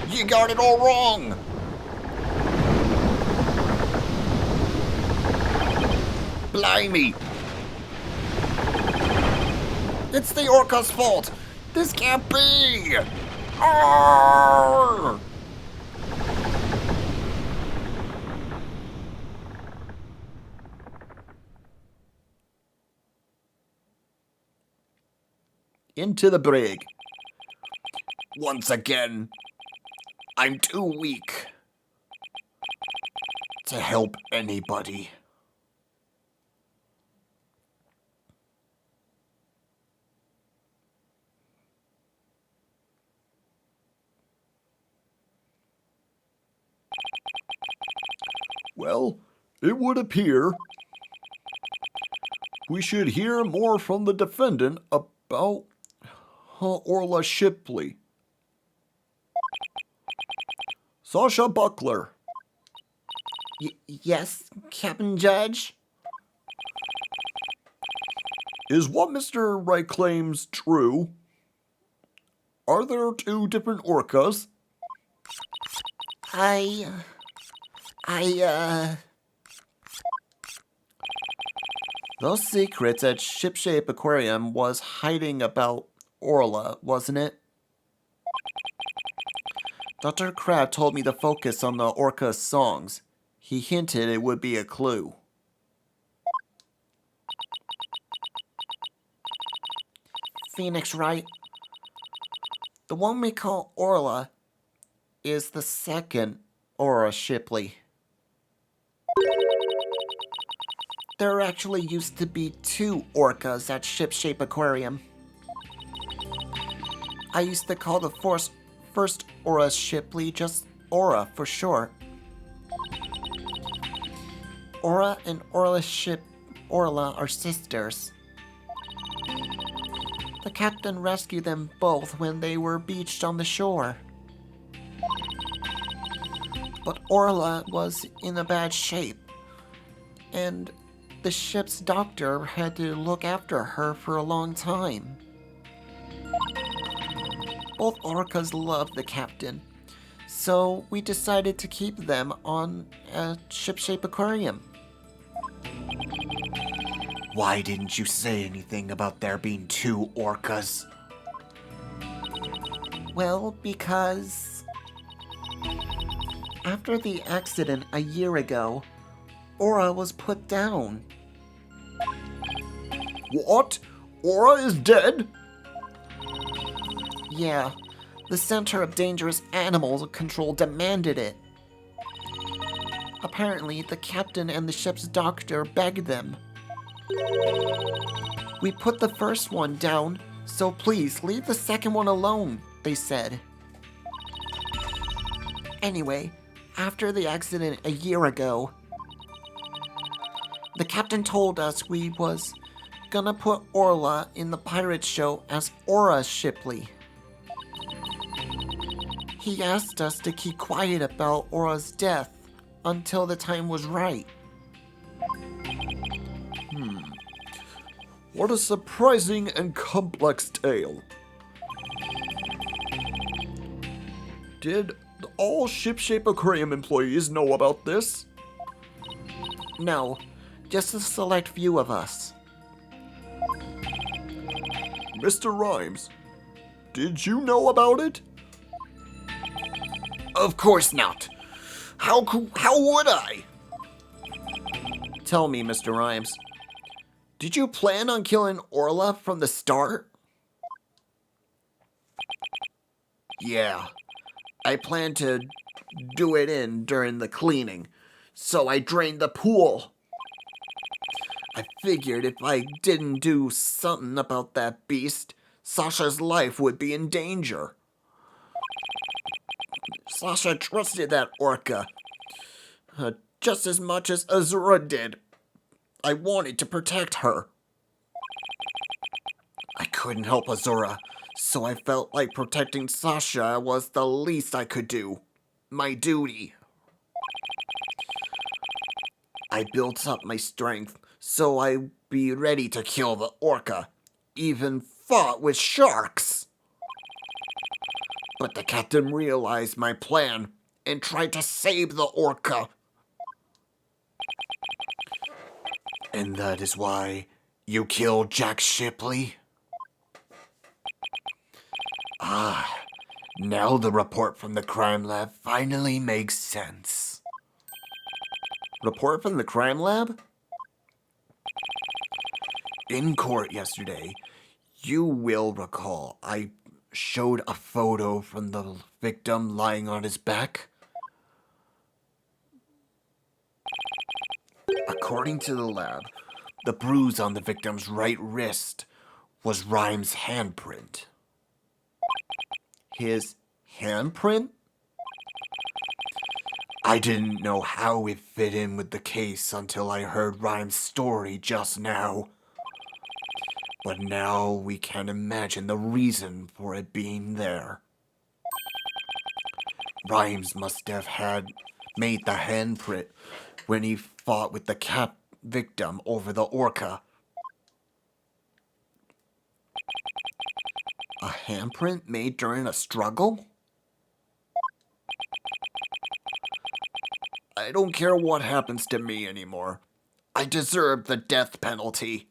You got it all wrong. Blimey. It's the orca's fault. This can't be! Arrgh! Into the brig. Once again, I'm too weak to help anybody. Well, it would appear we should hear more from the defendant about Orla Shipley. Sasha Buckler. Yes, Captain Judge? Is what Mr. Wright claims true? Are there two different orcas? Those secrets at Shipshape Aquarium was hiding about Orla, wasn't it? Dr. Crab told me to focus on the orca's songs. He hinted it would be a clue. Phoenix Wright. The one we call Orla Is the second Orla Shipley. There actually used to be two orcas at Shipshape Aquarium. I used to call the first Orla Shipley just Aura for short. Aura and Orla are sisters. The captain rescued them both when they were beached on the shore. But Orla was in a bad shape, and the ship's doctor had to look after her for a long time. Both orcas loved the captain, so we decided to keep them on a Shipshape Aquarium. Why didn't you say anything about there being two orcas? Well, because after the accident a year ago, Aura was put down. What? Aura is dead? Yeah, the Center of Dangerous Animal Control demanded it. Apparently, the captain and the ship's doctor begged them. We put the first one down, so please leave the second one alone, they said. Anyway, after the accident a year ago, the captain told us we was gonna put Orla in the pirate show as Orla Shipley. He asked us to keep quiet about Orla's death until the time was right. What a surprising and complex tale. Did all Shipshape Aquarium employees know about this? No, just a select few of us. Mr. Rhymes, did you know about it? Of course not. How would I? Tell me, Mr. Rhymes, did you plan on killing Orla from the start? Yeah, I planned to do it in during the cleaning, so I drained the pool. I figured if I didn't do something about that beast, Sasha's life would be in danger. Sasha trusted that orca just as much as Azura did. I wanted to protect her. I couldn't help Azura, so I felt like protecting Sasha was the least I could do. My duty. I built up my strength so I'd be ready to kill the orca. Even fought with sharks. But the captain realized my plan and tried to save the orca. And that is why you killed Jack Shipley? Now the report from the crime lab finally makes sense. Report from the crime lab? In court yesterday, you will recall I showed a photo from the victim lying on his back. According to the lab, the bruise on the victim's right wrist was Rhymes' handprint. His handprint? I didn't know how it fit in with the case until I heard Rhymes' story just now. But now we can imagine the reason for it being there. Rhymes must have had made the handprint when he fought with the victim over the orca. A handprint made during a struggle? I don't care what happens to me anymore. I deserve the death penalty.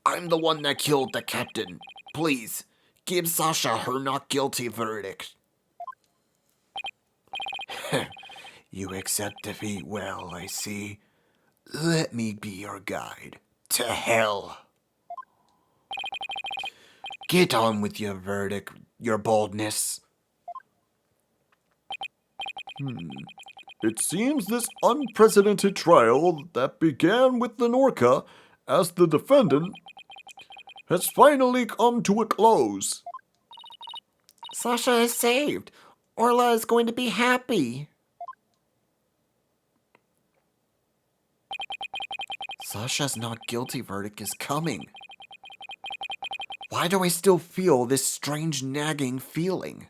I'm the one that killed the captain. Please, give Sasha her not guilty verdict. You accept defeat well, I see. Let me be your guide. To hell. Get on with your verdict, your boldness. It seems this unprecedented trial that began with the orca as the defendant has finally come to a close. Sasha is saved. Orla is going to be happy. Sasha's not guilty verdict is coming. Why do I still feel this strange nagging feeling?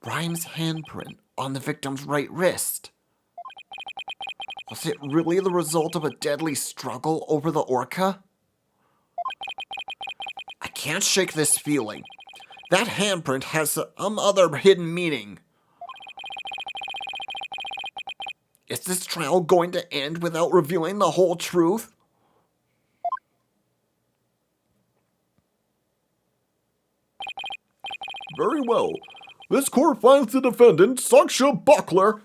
Rhymes' handprint on the victim's right wrist. Was it really the result of a deadly struggle over the orca? I can't shake this feeling. That handprint has some other hidden meaning. Is this trial going to end without revealing the whole truth? Very well. This court finds the defendant, Sasha Buckler.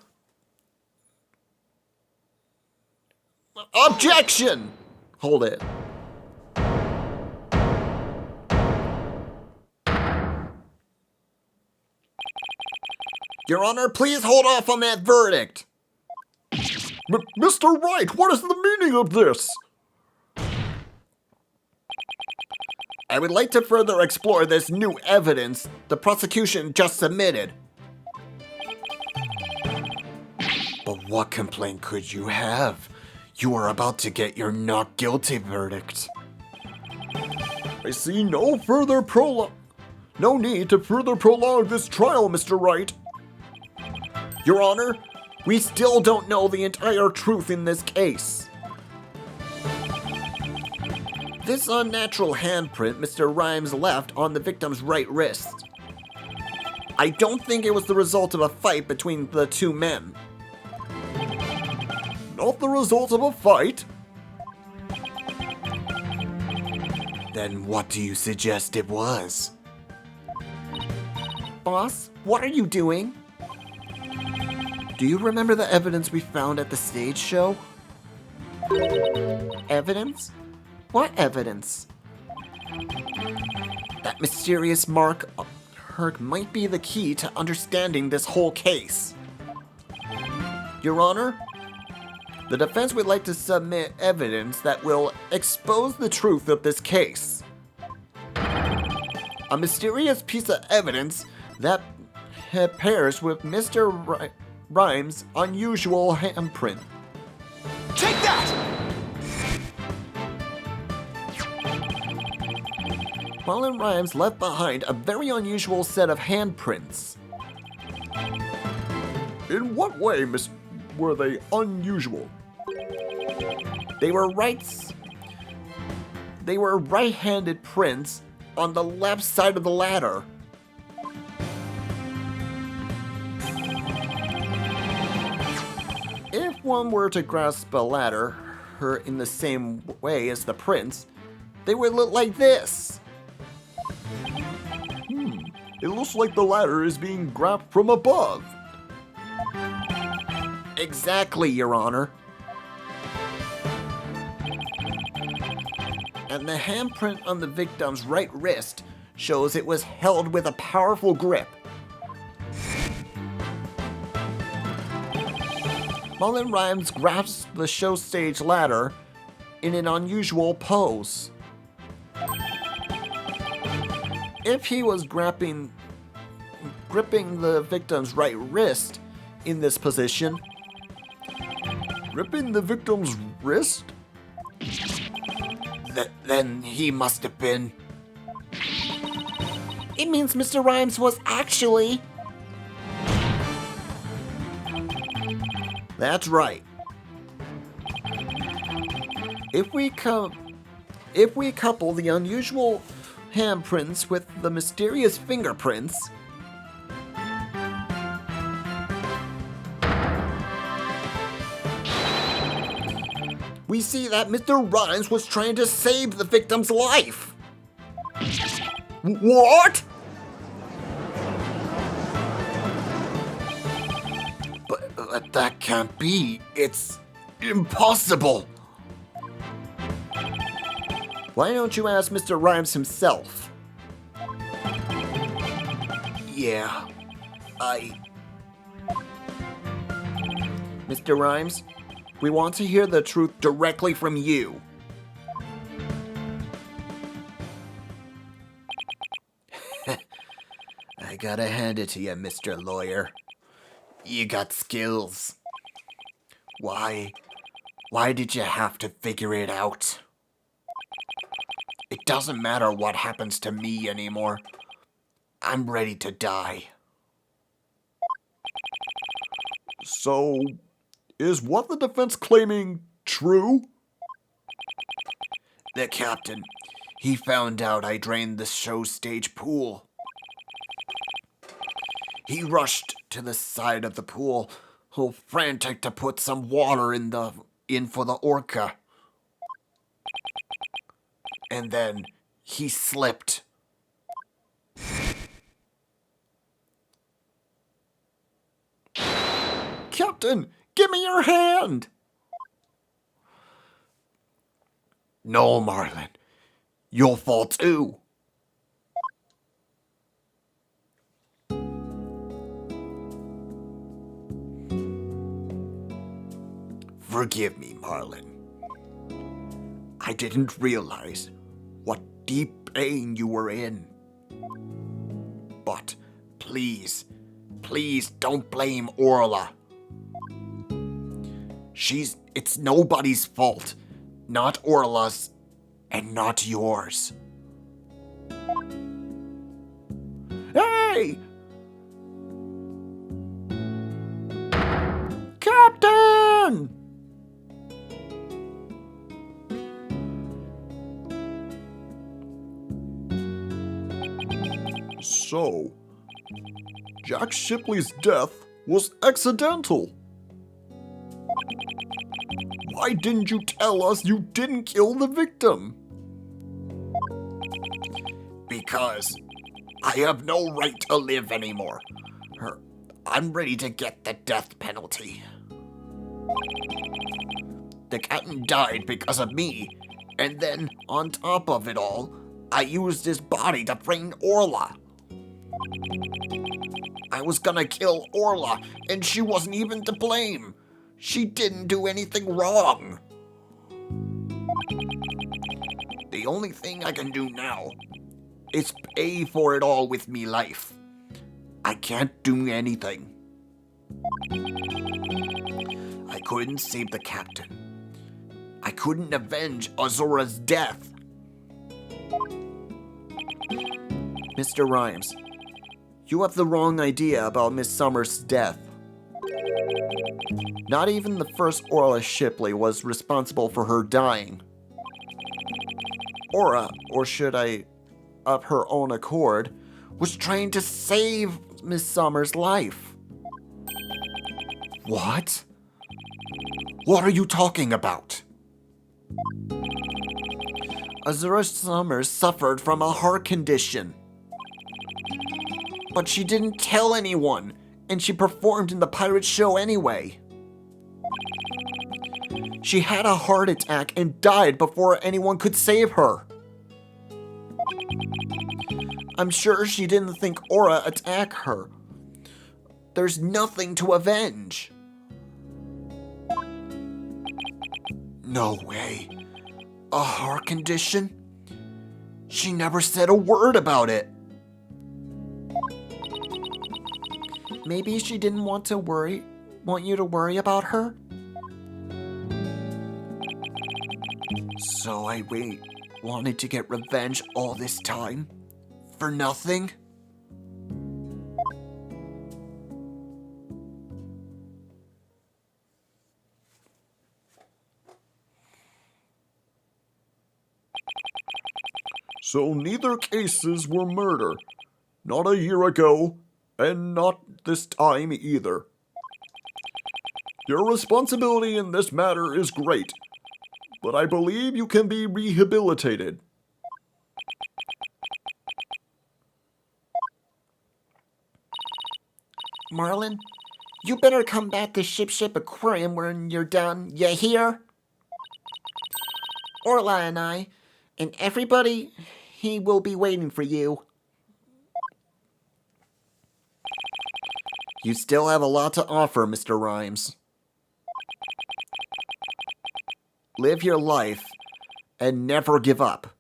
Objection! Hold it. Your Honor, please hold off on that verdict. Mr. Wright, what is the meaning of this? I would like to further explore this new evidence the prosecution just submitted. But what complaint could you have? You are about to get your not guilty verdict. I see no need to further prolong this trial, Mr. Wright. Your Honor, we still don't know the entire truth in this case. This unnatural handprint Mr. Rhymes left on the victim's right wrist. I don't think it was the result of a fight between the two men. Not the result of a fight? Then what do you suggest it was? Boss, what are you doing? Do you remember the evidence we found at the stage show? Evidence? What evidence? That mysterious mark on her might be the key to understanding this whole case. Your Honor, the defense would like to submit evidence that will expose the truth of this case. A mysterious piece of evidence that pairs with Mr. Rhymes' unusual handprint. Take that! Marlon Rhymes left behind a very unusual set of handprints. In what way, were they unusual? They were right-handed prints on the left side of the ladder. If one were to grasp a ladder in the same way as the prints, they would look like this. It looks like the ladder is being grabbed from above. Exactly, Your Honor. And the handprint on the victim's right wrist shows it was held with a powerful grip. Mullen Rhymes grasps the show stage ladder in an unusual pose. If he was gripping the victim's right wrist in this position, Gripping the victim's wrist? Then he must have been. it means Mr. Rhymes was actually... That's right. If we couple the unusual handprints with the mysterious fingerprints, we see that Mr. Rhymes was trying to save the victim's life. What? But that can't be. It's impossible. Why don't you ask Mr. Rhymes himself? Yeah, Mr. Rhymes, we want to hear the truth directly from you. I gotta hand it to you, Mr. Lawyer. You got skills. Why did you have to figure it out? It doesn't matter what happens to me anymore. I'm ready to die. So, is what the defense claiming true? The captain, he found out I drained the show stage pool. He rushed to the side of the pool, all frantic to put some water in for the orca. And then he slipped. Captain, give me your hand! No, Marlin. You'll fall too. Forgive me, Marlin. I didn't realize what deep pain you were in. But please don't blame Orla. It's nobody's fault. Not Orla's, and not yours. Hey! Captain! So, Jack Shipley's death was accidental. Why didn't you tell us you didn't kill the victim? Because I have no right to live anymore. I'm ready to get the death penalty. The captain died because of me, and then, on top of it all, I used his body to frame Orla. I was gonna kill Orla, and she wasn't even to blame. She didn't do anything wrong. The only thing I can do now is pay for it all with me life. I can't do anything. I couldn't save the captain. I couldn't avenge Azura's death. Mr. Rhymes, you have the wrong idea about Miss Summers' death. Not even the first Orla Shipley was responsible for her dying. Aura, or should I, of her own accord, was trying to save Miss Summers' life. What? What are you talking about? Azura Summers suffered from a heart condition. But she didn't tell anyone, and she performed in the pirate show anyway. She had a heart attack and died before anyone could save her. I'm sure she didn't think Aura attacked her. There's nothing to avenge. No way. A heart condition? She never said a word about it. Maybe she didn't want you to worry about her? So I wanted to get revenge all this time? For nothing? So neither cases were murder. Not a year ago, and not this time either. Your responsibility in this matter is great, but I believe you can be rehabilitated. Marlin, you better come back to Ship Aquarium when you're done. You hear? Orla and I, and everybody, he will be waiting for you. You still have a lot to offer, Mr. Rhymes. Live your life and never give up,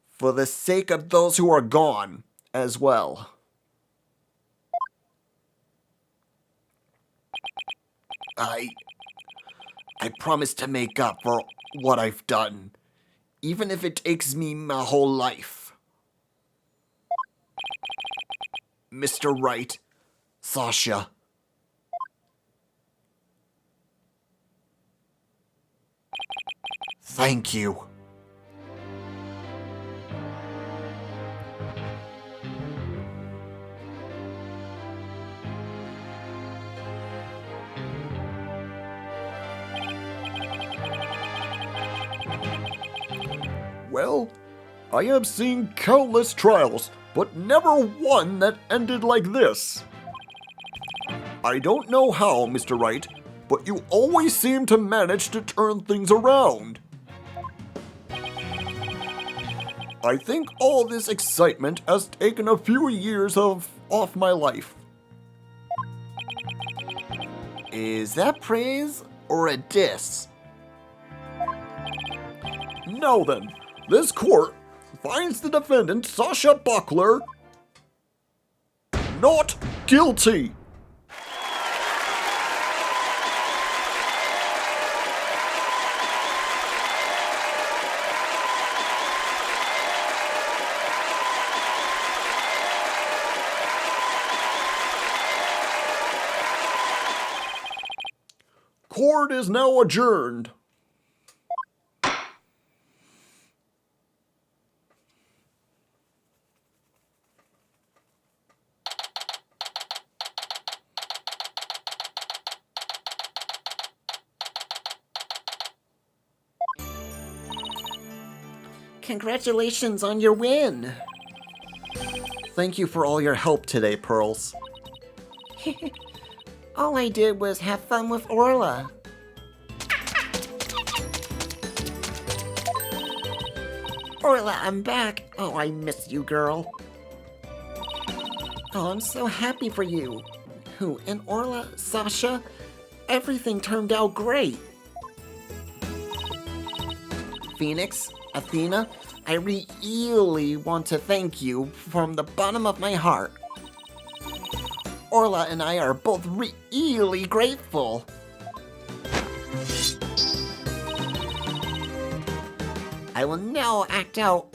for the sake of those who are gone as well. I promise to make up for what I've done, even if it takes me my whole life. Mr. Wright, Sasha. Thank you. Well, I have seen countless trials, but never one that ended like this. I don't know how, Mr. Wright, but you always seem to manage to turn things around. I think all this excitement has taken a few years off my life. Is that praise or a diss? Now then, this court finds the defendant, Sasha Buckler, not guilty. Court is now adjourned. Congratulations on your win. Thank you for all your help today, Pearls. All I did was have fun with Orla. Orla, I'm back. Oh, I miss you, girl. Oh, I'm so happy for you. Who, and Orla, Sasha, everything turned out great. Phoenix, Athena, I really want to thank you from the bottom of my heart. Orla and I are both really grateful. I will now act out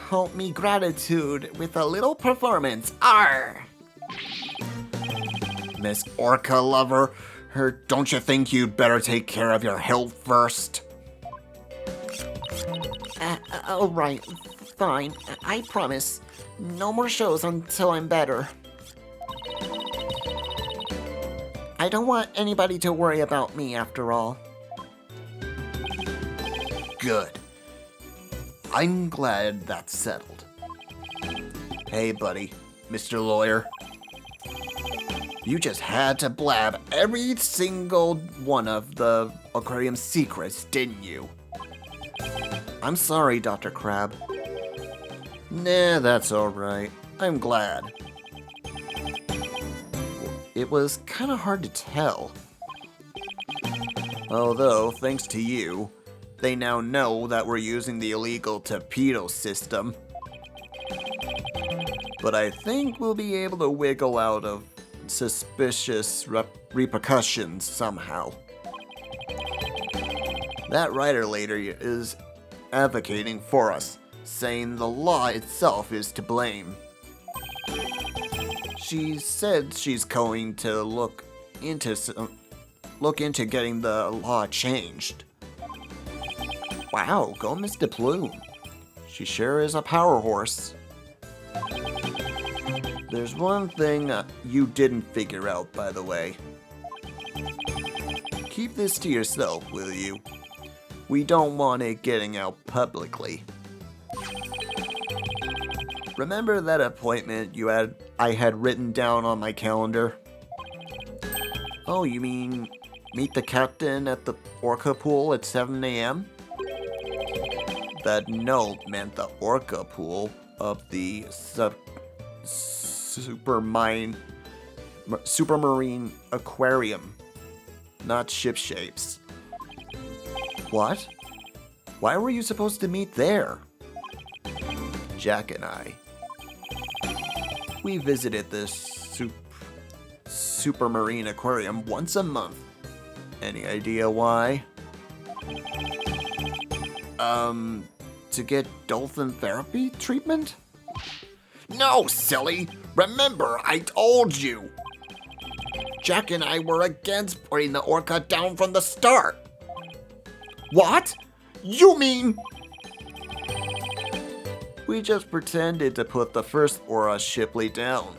help me gratitude with a little performance. Arr! Miss Orca Lover, don't you think you'd better take care of your health first? All right, fine. I promise. No more shows until I'm better. I don't want anybody to worry about me after all. Good. I'm glad that's settled. Hey, buddy, Mr. Lawyer. You just had to blab every single one of the aquarium's secrets, didn't you? I'm sorry, Dr. Crab. Nah, that's alright. I'm glad. It was kind of hard to tell. Although, thanks to you, they now know that we're using the illegal torpedo system. But I think we'll be able to wiggle out of suspicious repercussions somehow. That writer later is advocating for us, saying the law itself is to blame. She said she's going to look into getting the law changed. Wow, go Mr. Plume. She sure is a power horse. There's one thing you didn't figure out, by the way. Keep this to yourself, will you? We don't want it getting out publicly. Remember that appointment I had written down on my calendar? Oh, you mean meet the captain at the orca pool at 7 a.m.? That note meant the orca pool of the supermarine aquarium, not ship shapes. What? Why were you supposed to meet there? Jack and I. We visited this supermarine aquarium once a month. Any idea why? To get dolphin therapy treatment? No, silly! Remember, I told you! Jack and I were against putting the orca down from the start! What? You mean... We just pretended to put the first Aura Shipley down.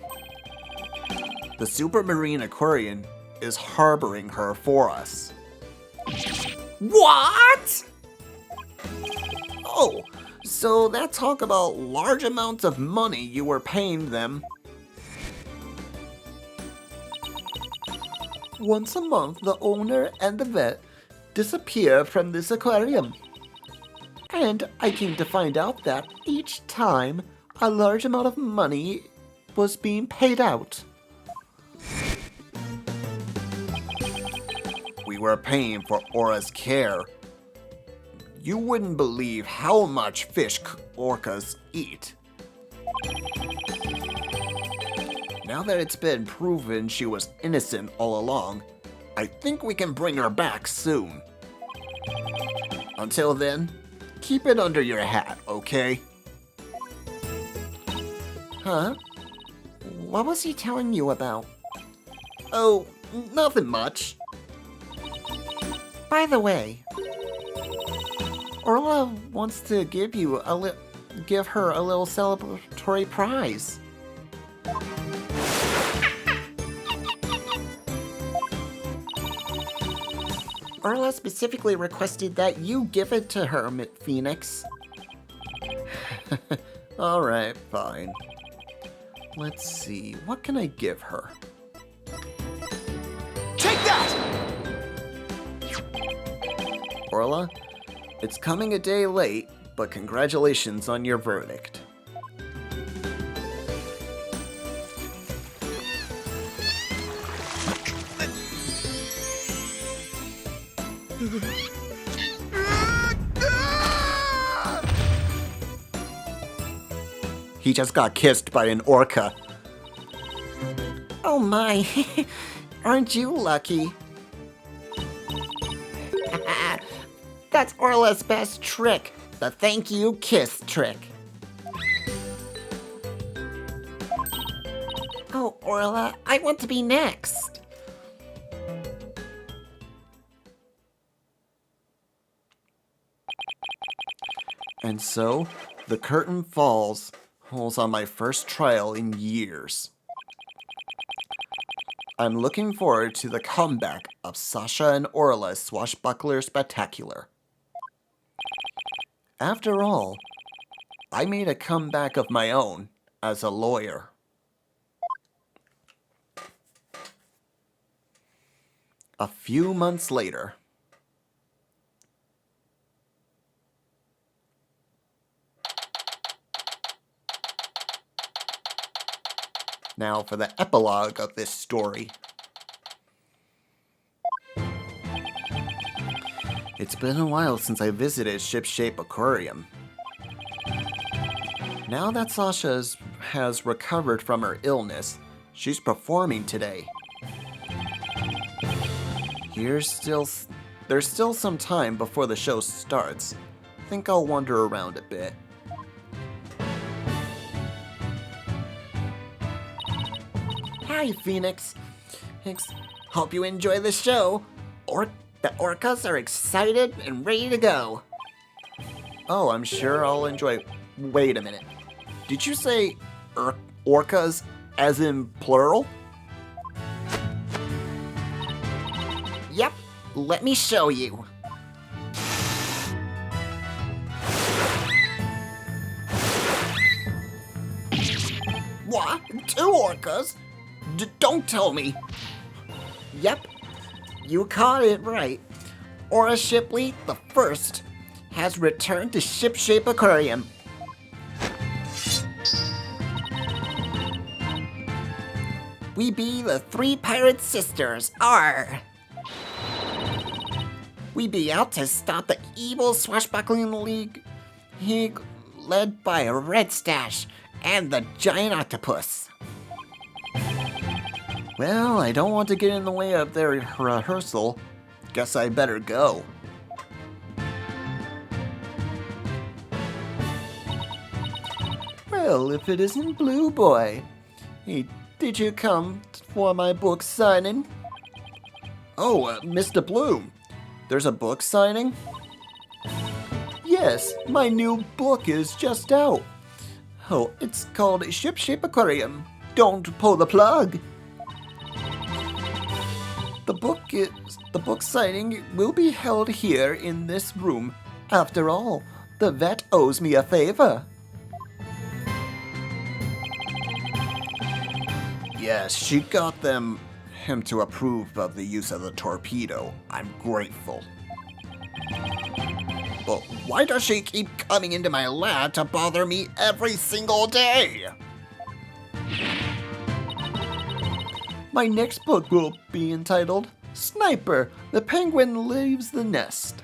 The supermarine aquarium is harboring her for us. What? Oh, so that talk about large amounts of money you were paying them. Once a month, the owner and the vet disappear from this aquarium. And I came to find out that each time a large amount of money was being paid out. We were paying for Aura's care. You wouldn't believe how much fish orcas eat. Now that it's been proven she was innocent all along, I think we can bring her back soon. Until then, keep it under your hat, okay? Huh? What was he telling you about? Oh, nothing much. By the way, Orla wants to give her a little celebratory prize. Orla specifically requested that you give it to her, Phoenix. Alright, fine. Let's see, what can I give her? Take that! Orla, it's coming a day late, but congratulations on your verdict. He just got kissed by an orca. Oh my, aren't you lucky? That's Orla's best trick, the thank you kiss trick. Oh, Orla, I want to be next. And so, the curtain falls on my first trial in years. I'm looking forward to the comeback of Sasha and Orla's Swashbuckler Spectacular. After all, I made a comeback of my own as a lawyer. A few months later. Now for the epilogue of this story. It's been a while since I visited Shipshape Aquarium. Now that Sasha has recovered from her illness, she's performing today. There's still some time before the show starts. Think I'll wander around a bit. Hi, Phoenix. Hope you enjoy the show. The orcas are excited and ready to go. Oh, I'm sure I'll enjoy. Wait a minute. Did you say orcas as in plural? Yep, let me show you. What? 2 orcas? Don't tell me. Yep, you caught it right. Aura Shipley the First has returned to Shipshape Aquarium. We be the 3 pirate sisters, arr! We be out to stop the evil swashbuckling league led by a Red Stash and the giant octopus. Well, I don't want to get in the way of their rehearsal. Guess I better go. Well, if it isn't Blue Boy. Hey, did you come for my book signing? Oh, Mr. Bloom. There's a book signing? Yes, my new book is just out. Oh, it's called Shipshape Aquarium. Don't pull the plug. The book signing will be held here in this room. After all, the vet owes me a favor. Yes, she got him to approve of the use of the torpedo. I'm grateful. But why does she keep coming into my lab to bother me every single day? My next book will be entitled Sniper, the Penguin Leaves the Nest.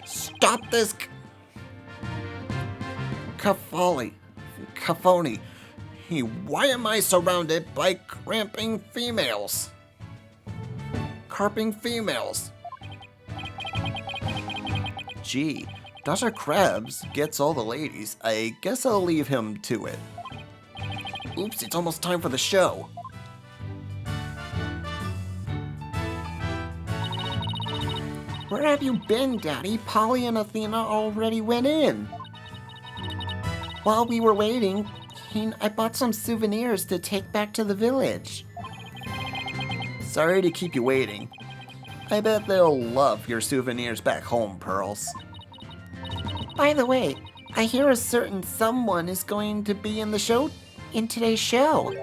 Stop this caphony. Why am I surrounded by carping females? Gee, Dr. Krabs gets all the ladies. I guess I'll leave him to it. Oops, it's almost time for the show. Where have you been, Daddy? Polly and Athena already went in. While we were waiting, I bought some souvenirs to take back to the village. Sorry to keep you waiting. I bet they'll love your souvenirs back home, Pearls. By the way, I hear a certain someone is going to be in today's show.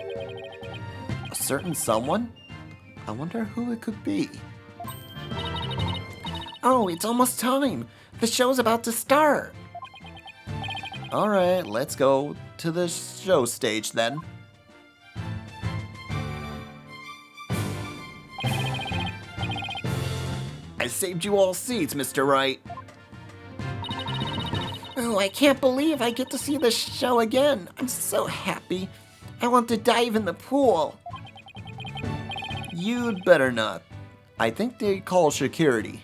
A certain someone? I wonder who it could be. Oh, it's almost time. The show's about to start. All right, let's go to the show stage then. I saved you all seats, Mr. Wright. Oh, I can't believe I get to see the show again. I'm so happy. I want to dive in the pool. You'd better not. I think they call security.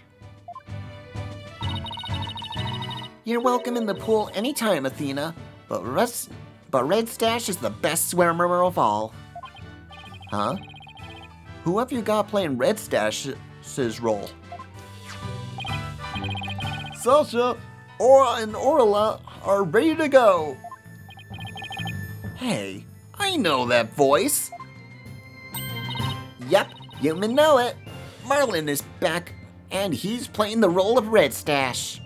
You're welcome in the pool anytime, Athena, but Red Stash is the best swimmer of all. Huh? Who have you got playing Red Stash's role? Sasha, Aura, and Orla are ready to go. Hey, I know that voice. Yep, you may know it. Marlin is back, and he's playing the role of Red Stash.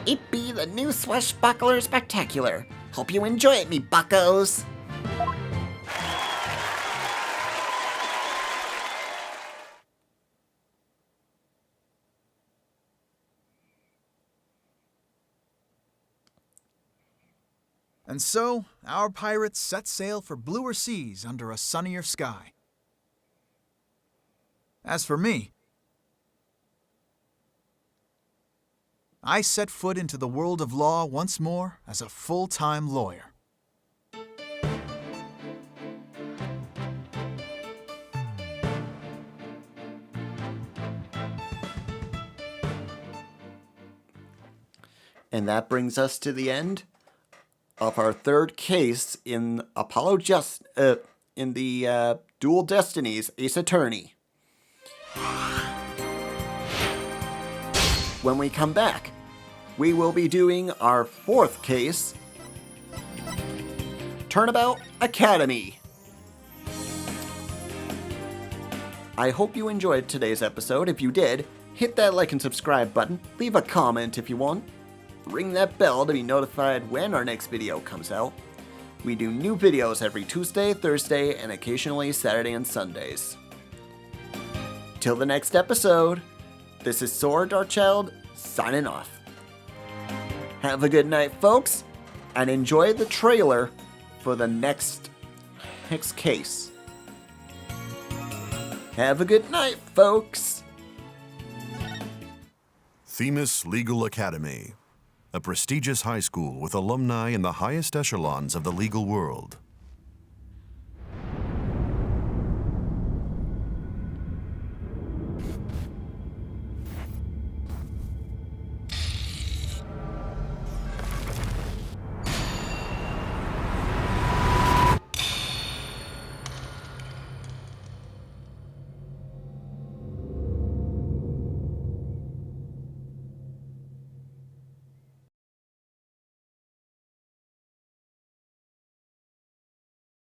It be the new Swashbuckler Spectacular. Hope you enjoy it, me buckos. And so, our pirates set sail for bluer seas under a sunnier sky. As for me, I set foot into the world of law once more as a full-time lawyer. And that brings us to the end of our third case in in the Dual Destinies Ace Attorney. When we come back, we will be doing our fourth case, Turnabout Academy. I hope you enjoyed today's episode. If you did, hit that like and subscribe button, leave a comment if you want, ring that bell to be notified when our next video comes out. We do new videos every Tuesday, Thursday, and occasionally Saturday and Sundays. Till the next episode, this is Saur Darkchylde signing off. Have a good night, folks, and enjoy the trailer for the next case. Have a good night, folks. Themis Legal Academy, a prestigious high school with alumni in the highest echelons of the legal world.